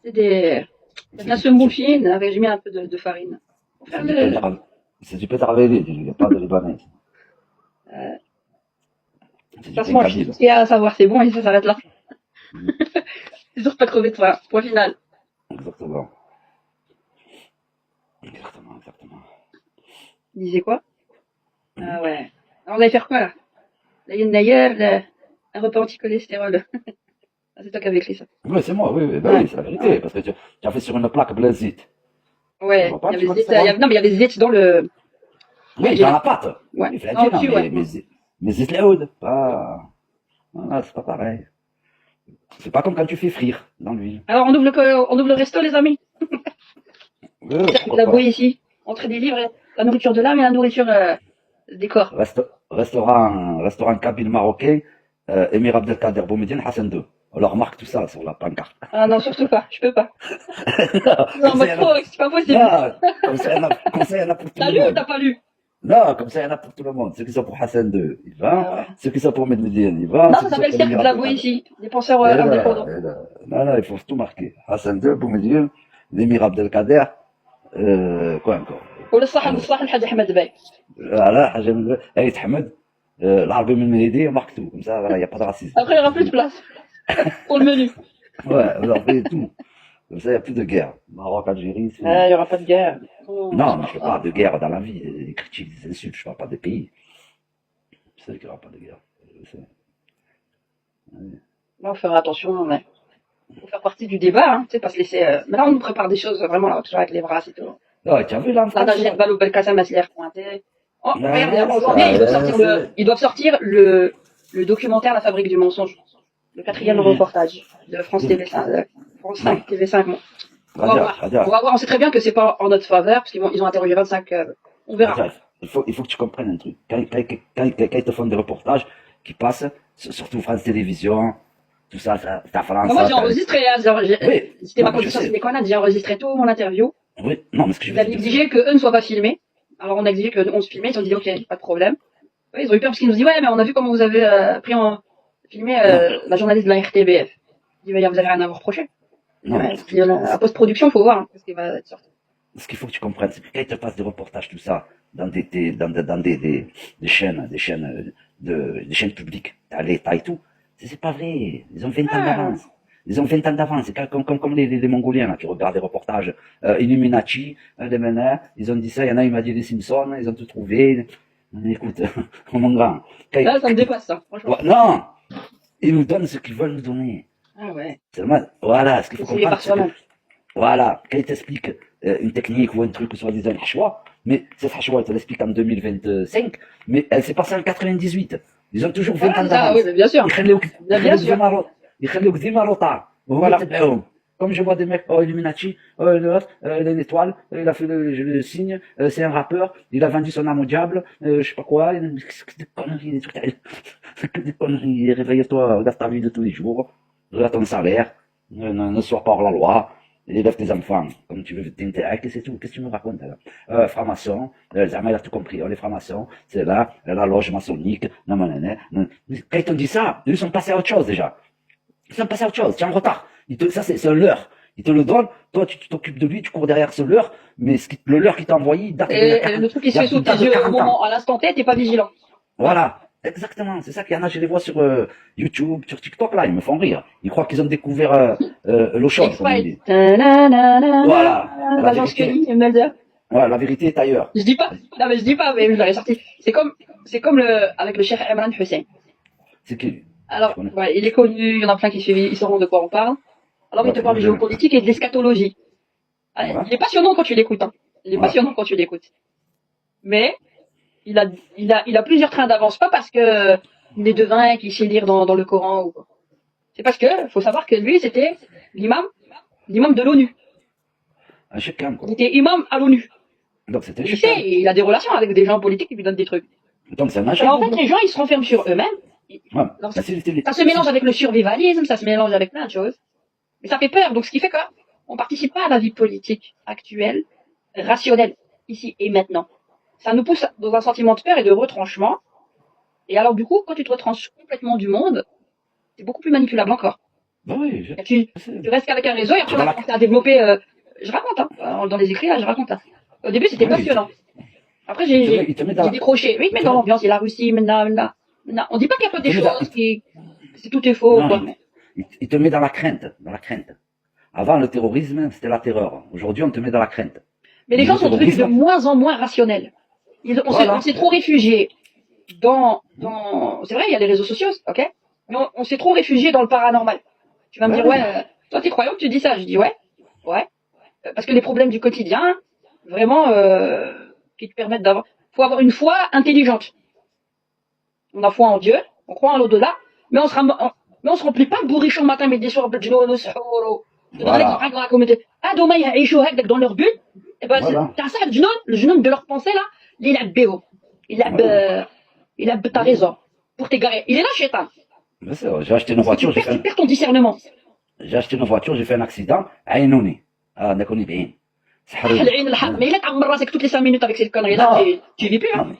C'est des, il y a de la semoule fine, avec, j'ai mis un peu de farine. C'est du pétarvelli, il n'y a pas de libanais. C'est du Ça se mange, kabyle. ce qu'il y a à savoir, c'est bon et ça s'arrête là. C'est sûr pas crever de faim. Point final. Exactement. Il disait quoi? Ah ouais. Alors, on allait faire quoi là? D'ailleurs, un repas anti-cholestérol. Ah, c'est toi qui avais écrit ça. Oui, c'est moi, oui, oui, bah Ouais. oui, c'est la vérité, parce que tu as fait sur une plaque blazite. Ouais, Tu vois pas, il y tu avait connais zit, ça, non, mais il y avait zit dans le. Oui, dans la pâte. Ouais. Oui, Non, Fladina, dessus, ouais. mais zit laoud, pas, voilà, c'est pas pareil. C'est pas comme quand tu fais frire dans l'huile. Alors, on ouvre le resto, les amis. C'est Pourquoi la pas. bouée ici. Entre des livres, la nourriture de l'âme et la nourriture des corps. Restaurant kabyle marocain, Emir Abdelkader Boumediene, Hassan II. Alors, marque tout ça sur la pancarte. Ah non, surtout pas, je peux pas. Non, Comme ça, mais il y en trop, a, c'est pas possible. non, comme ça, il y en a pour tout T'as le lu ou monde. t'as pas lu? Non, comme ça, il y en a pour tout le monde. Ceux qui sont pour Hassan II, ils vont. Ah ouais. Ceux qui sont pour Medmediene, ils vont. Non, Ceux ça qui sont s'appelle pour Cercle l'Emir de la bouée Abdelkader. ici. Des penseurs Et là, indépendants. et là. Non, non, il faut tout marquer. Hassan II, Boumediene, l'Emir Abdelkader, quoi encore? ولا الصح الصح الحاج احمد باي. Voilà, حاجة من هاي تحمد العربي من المهدي مكتوب comme ça, voilà, il n'y a pas de racisme. Après, il y aura plus de place pour le menu. Ouais, alors fait tout. Comme ça, il n'y a plus de guerre. Maroc, Algérie, c'est... Il y aura pas de guerre. Non, mais je ne parle pas de guerre dans la vie, des critiques, des insultes, je ne parle pas des pays. Je sais qu'il n'y aura pas de guerre. Je sais. Là, on fera attention, mais faut faire partie du débat, hein, tu sais, pas se laisser. Mais là, on nous prépare des choses vraiment là, toujours avec les bras et tout. Ah, tu as vu là en La France Najib Balou Belkacem a se l'air pointé. Oh, Ouais, regardez, ouais, aujourd'hui, ouais, ils doivent sortir le documentaire La Fabrique du mensonge. Le quatrième reportage de France TV5. France 5, TV5. Bon. On va voir. Regarde, On va voir. On sait très bien que c'est pas en notre faveur, parce ils ont interrogé 25. On verra. regarde. Il faut que tu comprennes un truc. Quand ils te font des reportages qui passent, surtout France Télévisions, tout ça, ta France. Moi, j'ai enregistré, hein, Oui. c'était ma Non, mais je condition sais. sine qua non, j'ai enregistré tout mon interview. Oui, non, mais ce que je Ils veux avaient dire. exigé qu'eux ne soient pas filmés. Alors, on a exigé qu'on se filmait, ils ont dit, ok, pas de problème. Ouais, ils ont eu peur parce qu'ils nous ont dit, ouais, mais on a vu comment vous avez filmé la journaliste de la RTBF. Ils disent, vous avez rien à vous reprocher. Non, Ouais, puis, à post-production, faut voir hein, ce qui va être sorti. ce qu'il faut que tu comprennes, c'est que quand ils te passent des reportages, tout ça, dans des chaînes publiques, à l'État et tout, c'est pas vrai. Ils ont 20 ans d'avance. Ils ont 20 ans d'avance. C'est comme les Mongoliens, là, qui regardent des reportages, Illuminati, des menaces, ils ont dit ça, il y en a, il m'a dit les Simpsons, ils ont tout trouvé. Écoute, mon grand. Là, ça me dépasse, ça, franchement. Ouais, non! Ils nous donnent ce qu'ils veulent nous donner. Ah ouais. Seulement, voilà, ce qu'il faut C'est par comprendre, c'est que, soi-même. voilà, quand ils t'expliquent une technique ou un truc, soi-disant un choix, mais cette choix, ils te l'expliquent en 2025, mais elle s'est passée en 98. Ils ont toujours 20 ans Ah, d'avance. oui, mais bien sûr. Bien sûr. يخلوك ديما روطار وهما تبعوهم. Comme je vois des mecs, oh Illuminati, oh une étoile, il a fait le signe, c'est un rappeur, il a vendu son âme au diable, je sais pas quoi, des conneries, des trucs, des conneries, réveille-toi, regarde ta vie de tous les jours, regarde ton salaire, ne sois pas hors la loi, élève tes enfants, comme tu veux t'intérêt, c'est tout, qu'est-ce que tu me racontes là? Franc-maçon, Zama il a tout compris, les francs-maçons, c'est là, la loge maçonnique, non, quand ils t'ont dit ça, ils sont passés à autre chose déjà. Ils sont passés à autre chose, tu es en retard. Ça, c'est un leurre. Il te le donne, toi, tu t'occupes de lui, tu cours derrière ce leurre, mais le leurre qu'il t'a envoyé, il date Et le truc qui se fait sous tes yeux au moment, à l'instant T, t'es pas vigilant. Voilà. Exactement. C'est ça qu'il y en a, je les vois sur YouTube, sur TikTok, là, ils me font rire. Ils croient qu'ils ont découvert l'eau chaude, comme on dit. Voilà. L'agence Kelly et Mulder. Voilà, la vérité est ailleurs. Je dis pas, non mais je dis pas, mais je l'avais sorti. C'est comme avec le Cheikh Imran Hussein. C'est qui lui? Alors, ouais, il est connu, il y en a plein qui suivent, ils sauront de quoi on parle. Alors, il te parle de géopolitique et de l'eschatologie. Il est passionnant quand tu l'écoutes, hein. Il est passionnant quand tu l'écoutes. Mais, il a plusieurs trains d'avance, pas parce que il est devin, qu'il sait lire dans le Coran ou quoi. C'est parce que, faut savoir que lui, c'était l'imam de l'ONU. Un chacun, quoi. Il était imam à l'ONU. Donc, c'était Tu sais, il a des relations avec des gens politiques qui lui donnent des trucs. Donc, c'est un Et en fait, les gens, ils se renferment sur eux-mêmes. Ouais. Alors, ça se mélange avec le survivalisme, ça se mélange avec plein de choses. Mais ça fait peur. Donc, ce qui fait qu'on participe pas à la vie politique actuelle, rationnelle, ici et maintenant. Ça nous pousse dans un sentiment de peur et de retranchement. Et alors, du coup, quand tu te retranches complètement du monde, c'est beaucoup plus manipulable encore. Bah oui, Tu restes qu'avec un réseau et après, on a commencé à développer, je raconte, hein, dans les écrits, là, je raconte, hein. Au début, c'était passionnant. Après, j'ai décroché. Oui, mais dans l'ambiance, il y a la Russie, maintenant. Non, on dit pas qu'il y a pas des choses c'est tout est faux, quoi. Il te met dans la crainte, Avant, le terrorisme, c'était la terreur. Aujourd'hui, on te met dans la crainte. Mais les gens sont devenus de moins en moins rationnels. On s'est trop réfugiés c'est vrai, il y a les réseaux sociaux, ok? Mais on s'est trop réfugié dans le paranormal. Tu vas me dire, ouais, toi t'es croyant que tu dis ça? Je dis ouais. Parce que les problèmes du quotidien, vraiment, qui te permettent faut avoir une foi intelligente. On a foi en Dieu, on croit en l'au-delà, mais on se remplit pas de bourrichon matin, midi, soir, demain, ils jouent dans leur but. Et ben, t'as ça, le jeune de leur pensée, là, il a béo. Il a ta raison. Pour t'égarer. Il est là, chétan. J'ai acheté une voiture, tu perds ton discernement. J'ai acheté une voiture, j'ai fait un accident, عينوني. نكوني بعين. العين الحق. Mais il a تعمر راسك toutes les 5 minutes avec cette connerie là, tu vis plus, hein.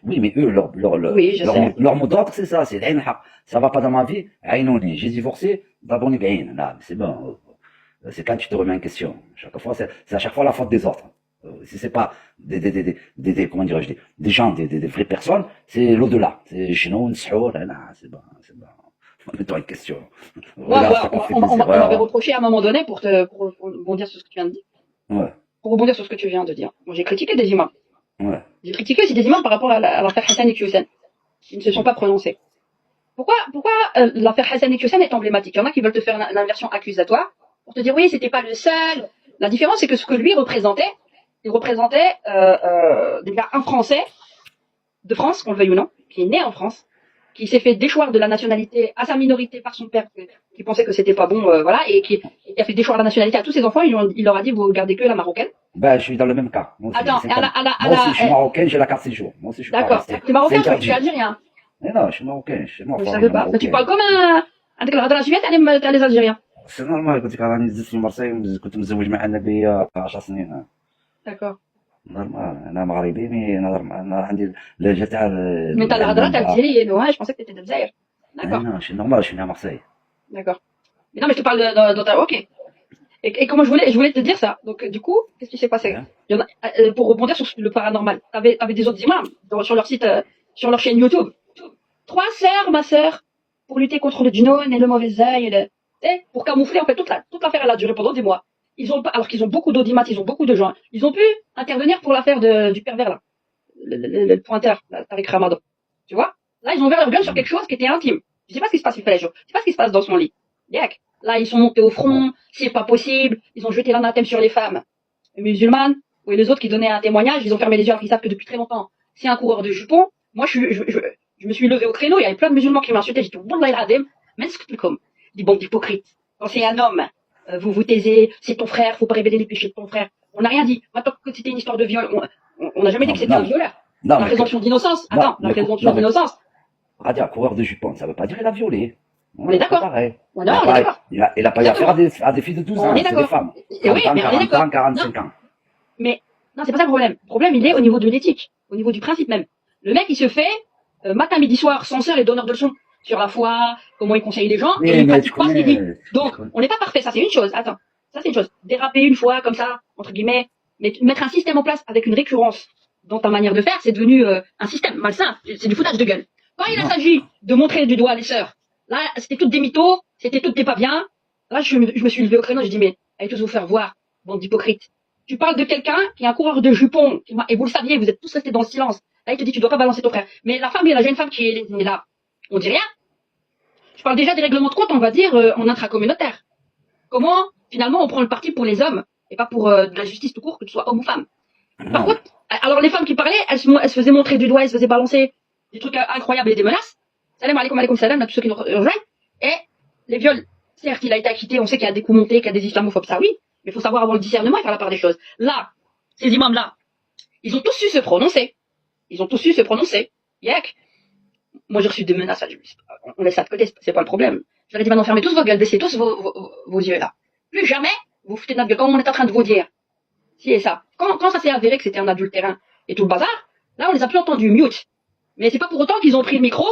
Oui, mais eux, leur mot d'ordre, c'est ça, c'est العين الحق. Ça va pas dans ma vie, عينوني. J'ai divorcé, d'abonner بعين. Là, c'est bon. C'est quand tu te remets en question. Chaque fois, c'est à chaque fois la faute des autres. Si c'est pas comment dirais-je, des gens, des vraies personnes, c'est l'au-delà. C'est chez nous, c'est bon. Mets-toi en question. On m'avait reproché à un moment donné pour rebondir sur ce que tu viens de dire. Ouais. Pour rebondir sur ce que tu viens de dire. Moi, j'ai critiqué des imams. Ouais. J'ai critiqué aussi des imams par rapport à l'affaire Hassan et Hussein. Ils ne se sont pas prononcés. Pourquoi l'affaire Hassan et Hussein est emblématique? Il y en a qui veulent te faire l'inversion accusatoire pour te dire oui, c'était pas le seul. La différence, c'est que ce que lui représentait, il représentait déjà un Français de France, qu'on le veuille ou non, qui est né en France, qui s'est fait déchoir de la nationalité à sa minorité par son père, qui pensait que c'était pas bon, voilà, et qui a fait déchoir la nationalité à tous ses enfants. Il leur a dit, vous gardez que la marocaine. Ben, je suis dans le même cas. Moi aussi, attends, moi aussi je suis marocain, j'ai la carte séjour. Moi aussi, je suis d'accord. Tu es marocain, je suis algérien. Mais non, je suis marocain, je suis Je savais pas. Tu parles comme un t'as les Algériens. C'est normal, كنت راني زدت في مرسي كنت متزوج مع النبي 10 سنين. D'accord. نورمال انا مغربي مي انا عندي اللهجه تاع mais t'as الهضره تاع الجزائريين. Ouais, je pensais que t'étais de Zaïre. D'accord. Non, je suis normal, je suis né à Marseille. D'accord. Mais non, mais je te parle de ok. Et comment je voulais te dire ça. Donc du coup, qu'est-ce qui s'est passé? Il y en a, pour rebondir sur le paranormal, t'avais des autres imams sur leur site, sur leur chaîne YouTube. 3 sœurs, ma sœur, pour lutter contre le djinnoun et le mauvais œil, pour camoufler en fait toute l'affaire. Elle a duré pendant des mois. Alors qu'ils ont beaucoup d'audimat, ils ont beaucoup de gens, ils ont pu intervenir pour l'affaire du pervers là, le pointeur, Tariq Ramadan. Tu vois? Là, ils ont ouvert leur gueule sur quelque chose qui était intime. Je sais pas ce qui se passe, il fait les jours. Je sais pas ce qui se passe dans son lit. Yak. Là, ils sont montés au front, c'est pas possible. Ils ont jeté l'anathème sur les femmes musulmanes, et les autres qui donnaient un témoignage, ils ont fermé les yeux alors qu'ils savent que depuis très longtemps, c'est un coureur de jupons. Moi, je me suis levé au créneau, il y avait plein de musulmans qui m'insultaient, j'ai dit, Wallah il-Adem, mais ce que comme, des bandes d'hypocrites. Quand c'est un homme, vous vous taisez, c'est ton frère, faut pas révéler les péchés de ton frère. On n'a rien dit. Maintenant que c'était une histoire de viol, on n'a jamais dit que c'était un violeur. La présomption d'innocence. Attends, la présomption d'innocence. Radia, coureur de jupons, ça veut pas dire qu'il a violé. On est d'accord. Il a pas eu affaire à des filles de 12 ans, c'est des femmes. Et oui, mais on est 40 ans, 45 ans. Mais, non, c'est pas ça le problème. Le problème, il est au niveau de l'éthique, au niveau du principe même. Le mec, il se fait, matin, midi, soir, censeur et donneur de leçons sur la foi, comment il conseille les gens, et il pratique pas ce qu'il dit. Donc, on n'est pas parfait, ça c'est une chose. Attends, ça c'est une chose. Déraper une fois, comme ça, entre guillemets, mais mettre un système en place avec une récurrence dans ta manière de faire, c'est devenu un système malsain. C'est du foutage de gueule. Quand il s'agit de montrer du doigt les sœurs, là, c'était toutes des mythos, c'était toutes des pas bien. Là, je me suis levé au créneau, je dis, mais allez tous vous faire voir, bande d'hypocrites. Tu parles de quelqu'un qui est un coureur de jupons, et vous le saviez, vous êtes tous restés dans le silence. Là, il te dit, tu dois pas balancer ton frère. Mais la femme, la jeune femme qui est là, on dit rien. Je parle déjà des règlements de compte, on va dire, en intracommunautaire. Comment, finalement, on prend le parti pour les hommes, et pas pour de la justice tout court, que tu sois homme ou femme. Par contre, alors les femmes qui parlaient, elles se faisaient montrer du doigt, elles se faisaient balancer des trucs incroyables et des menaces. Salam alaikum salam, à tous ceux qui nous rejoignent. Et les viols, certes, il a été acquitté, on sait qu'il y a des coups montés, qu'il y a des islamophobes, ça oui, mais il faut savoir avoir le discernement et faire la part des choses. Là, ces imams-là, ils ont tous su se prononcer. Yak. Moi, j'ai reçu des menaces, on laisse ça de côté, c'est pas le problème. J'aurais dit, maintenant, fermez tous vos gueules, baissez tous vos yeux là. Plus jamais, vous foutez de notre gueule, comme on est en train de vous dire. Si et ça. Quand ça s'est avéré que c'était un adultérin et tout le bazar, là, on les a plus entendus, mute. Mais c'est pas pour autant qu'ils ont pris le micro,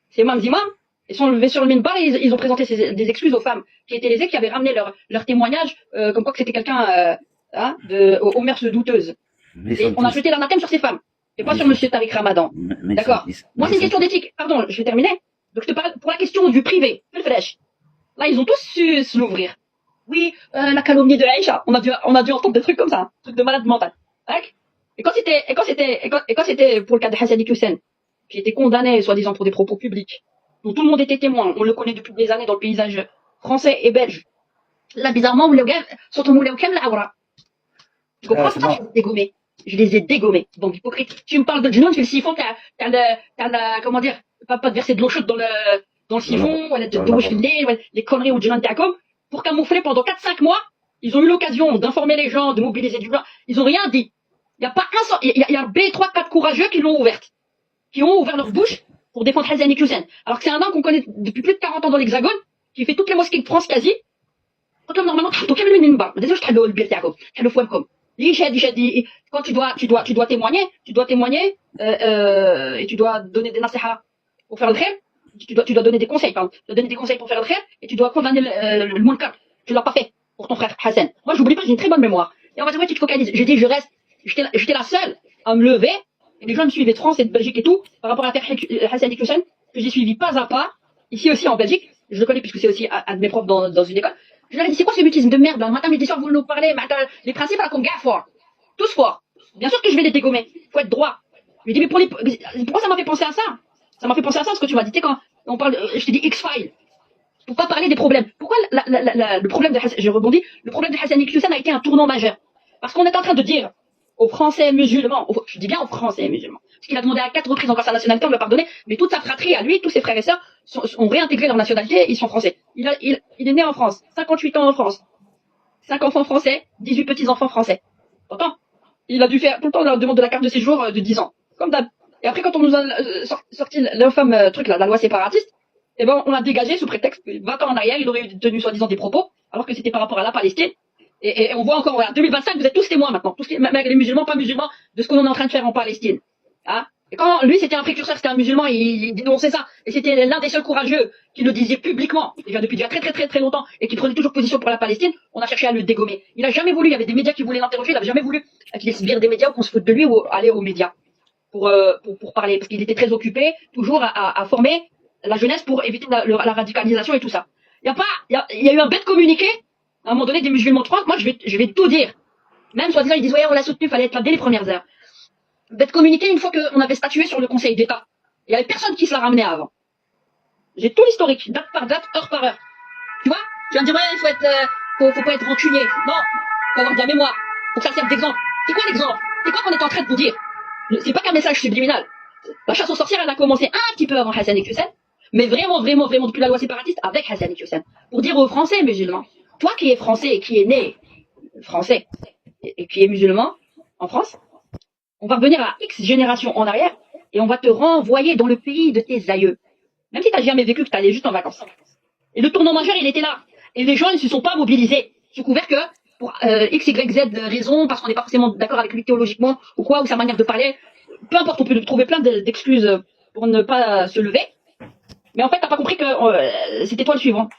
ces mêmes imams, ils sont levés sur le minbar et ils ont présenté des excuses aux femmes qui étaient lésées, qui avaient ramené leur témoignage, comme quoi que c'était quelqu'un, aux mœurs douteuses. Et on a jeté l'anathème sur ces femmes. Et pas sur monsieur Tariq Ramadan. D'accord. Moi, c'est une question d'éthique. Pardon, je vais terminer. Donc, je te parle pour la question du privé, le flèche. Là, ils ont tous su se l'ouvrir. Oui, la calomnie de Aïcha. On a dû entendre des trucs comme ça. Trucs de malade mental. Et quand c'était pour le cas de Hassan Hussein, qui était condamné, soi-disant, pour des propos publics, dont tout le monde était témoin, on le connaît depuis des années dans le paysage français et belge. Là, bizarrement, surtout la tu comprends ça? Je les ai dégommés. Je les ai dégommés. Donc, hypocrite. Tu me parles de Junon, tu fais le siphon, comment dire, pas de verser de l'eau chaude dans le siphon, ou les conneries ou Junon Takom, pour camoufler pendant 4-5 mois. Ils ont eu l'occasion d'informer les gens, de mobiliser du blanc. Ils ont rien dit. Il y a pas un seul, il y a B3-4 courageux qui l'ont ouverte. Qui ont ouvert leur bouche pour défendre Hassan Iqiyoussen. Alors que c'est un homme qu'on connaît depuis plus de 40 ans dans l'Hexagone, qui fait toutes les mosquées de France quasi. Quand normalement, désolé, je le biir تاعكم, le fouemkom. Quand tu dois témoigner, et tu dois donner des nasiha pour faire le khair, tu dois donner des conseils, pardon. Tu dois donner des conseils pour faire le khair, et tu dois condamner le munkar. Tu l'as pas fait pour ton frère Hassan. Moi, j'oublie pas, j'ai une très bonne mémoire. Et on va dire, ouais, tu te focalises. J'ai dit, j'étais la seule à me lever, et les gens me suivaient de France et de Belgique et tout, par rapport à l'affaire Hassan Iqiyoussen, que j'ai suivi pas à pas, ici aussi en Belgique. Je le connais puisque c'est aussi un de mes profs dans une école. Je leur ai dit, c'est quoi ce mutisme de merde, là? Matin, midi, soir, vous nous parlez, les principes, là, qu'on gaffe fort. Tous forts. Bien sûr que je vais les dégommer. Faut être droit. Je lui dis, mais pourquoi ça m'a fait penser à ça? Ça m'a fait penser à ça, ce que tu m'as dit, tu sais, quand on parle, je t'ai dit X-File. Pour pas parler des problèmes. Pourquoi le problème de Hassan, je rebondis, le problème de Hassan Iqiyoussen a été un tournant majeur. Parce qu'on est en train de dire aux Français musulmans, je dis bien aux Français musulmans, parce qu'il a demandé à 4 reprises encore sa nationalité, on lui a pardonné, mais toute sa fratrie à lui, tous ses frères et sœurs, ont réintégré leur nationalité, ils sont français. Il est né en France, 58 ans en France, 5 enfants français, 18 petits-enfants français. T'entends? Il a dû faire tout le temps la demande de la carte de séjour de 10 ans. Comme d'hab. Et après, quand on nous a sorti l'infâme truc là, la loi séparatiste, eh ben, on l'a dégagé sous prétexte que 20 ans en arrière, il aurait tenu soi-disant des propos, alors que c'était par rapport à la Palestine. Et on voit encore, voilà, 2025, vous êtes tous témoins maintenant, même les musulmans, pas musulmans, de ce qu'on est en train de faire en Palestine. Hein? Et quand lui, c'était un précurseur, c'était un musulman, il dénonçait ça. Et c'était l'un des seuls courageux qui le disait publiquement, depuis déjà très longtemps, et qui prenait toujours position pour la Palestine, on a cherché à le dégommer. Il a jamais voulu, il y avait des médias qui voulaient l'interroger, il avait jamais voulu qu'il se vire des médias ou qu'on se foute de lui ou aller aux médias. Pour parler, parce qu'il était très occupé, toujours à former la jeunesse pour éviter la radicalisation et tout ça. Il y a eu un bête communiqué, à un moment donné, des musulmans de France, moi je vais tout dire. Même soi-disant, ils disent, ouais, on l'a soutenu, fallait être là dès les premières heures. Bête communiqué une fois qu'on avait statué sur le Conseil d'État. Il y avait personne qui se l'a ramené avant. J'ai tout l'historique, date par date, heure par heure. Tu vois? Tu vas me dire, ouais, faut pas être rancunier. Non, faut avoir de la mémoire. Faut que ça serve d'exemple. C'est quoi l'exemple? C'est quoi qu'on est en train de vous dire? C'est pas qu'un message subliminal. La chasse aux sorcières, elle a commencé un petit peu avant Hassan Iqiyoussen, mais vraiment depuis la loi séparatiste avec Hassan Iqiyoussen. Pour dire aux Français musulmans, toi qui es français et qui est né français et qui est musulman en France, on va revenir à X générations en arrière et on va te renvoyer dans le pays de tes aïeux. Même si t'as jamais vécu, que t'allais juste en vacances. Et le tournant majeur, il était là. Et les gens ne se sont pas mobilisés. Sous couvert que, pour X, Y, Z raison, parce qu'on n'est pas forcément d'accord avec lui théologiquement, ou quoi, ou sa manière de parler, peu importe, on peut trouver plein d'excuses pour ne pas se lever. Mais en fait, t'as pas compris que c'était toi le suivant.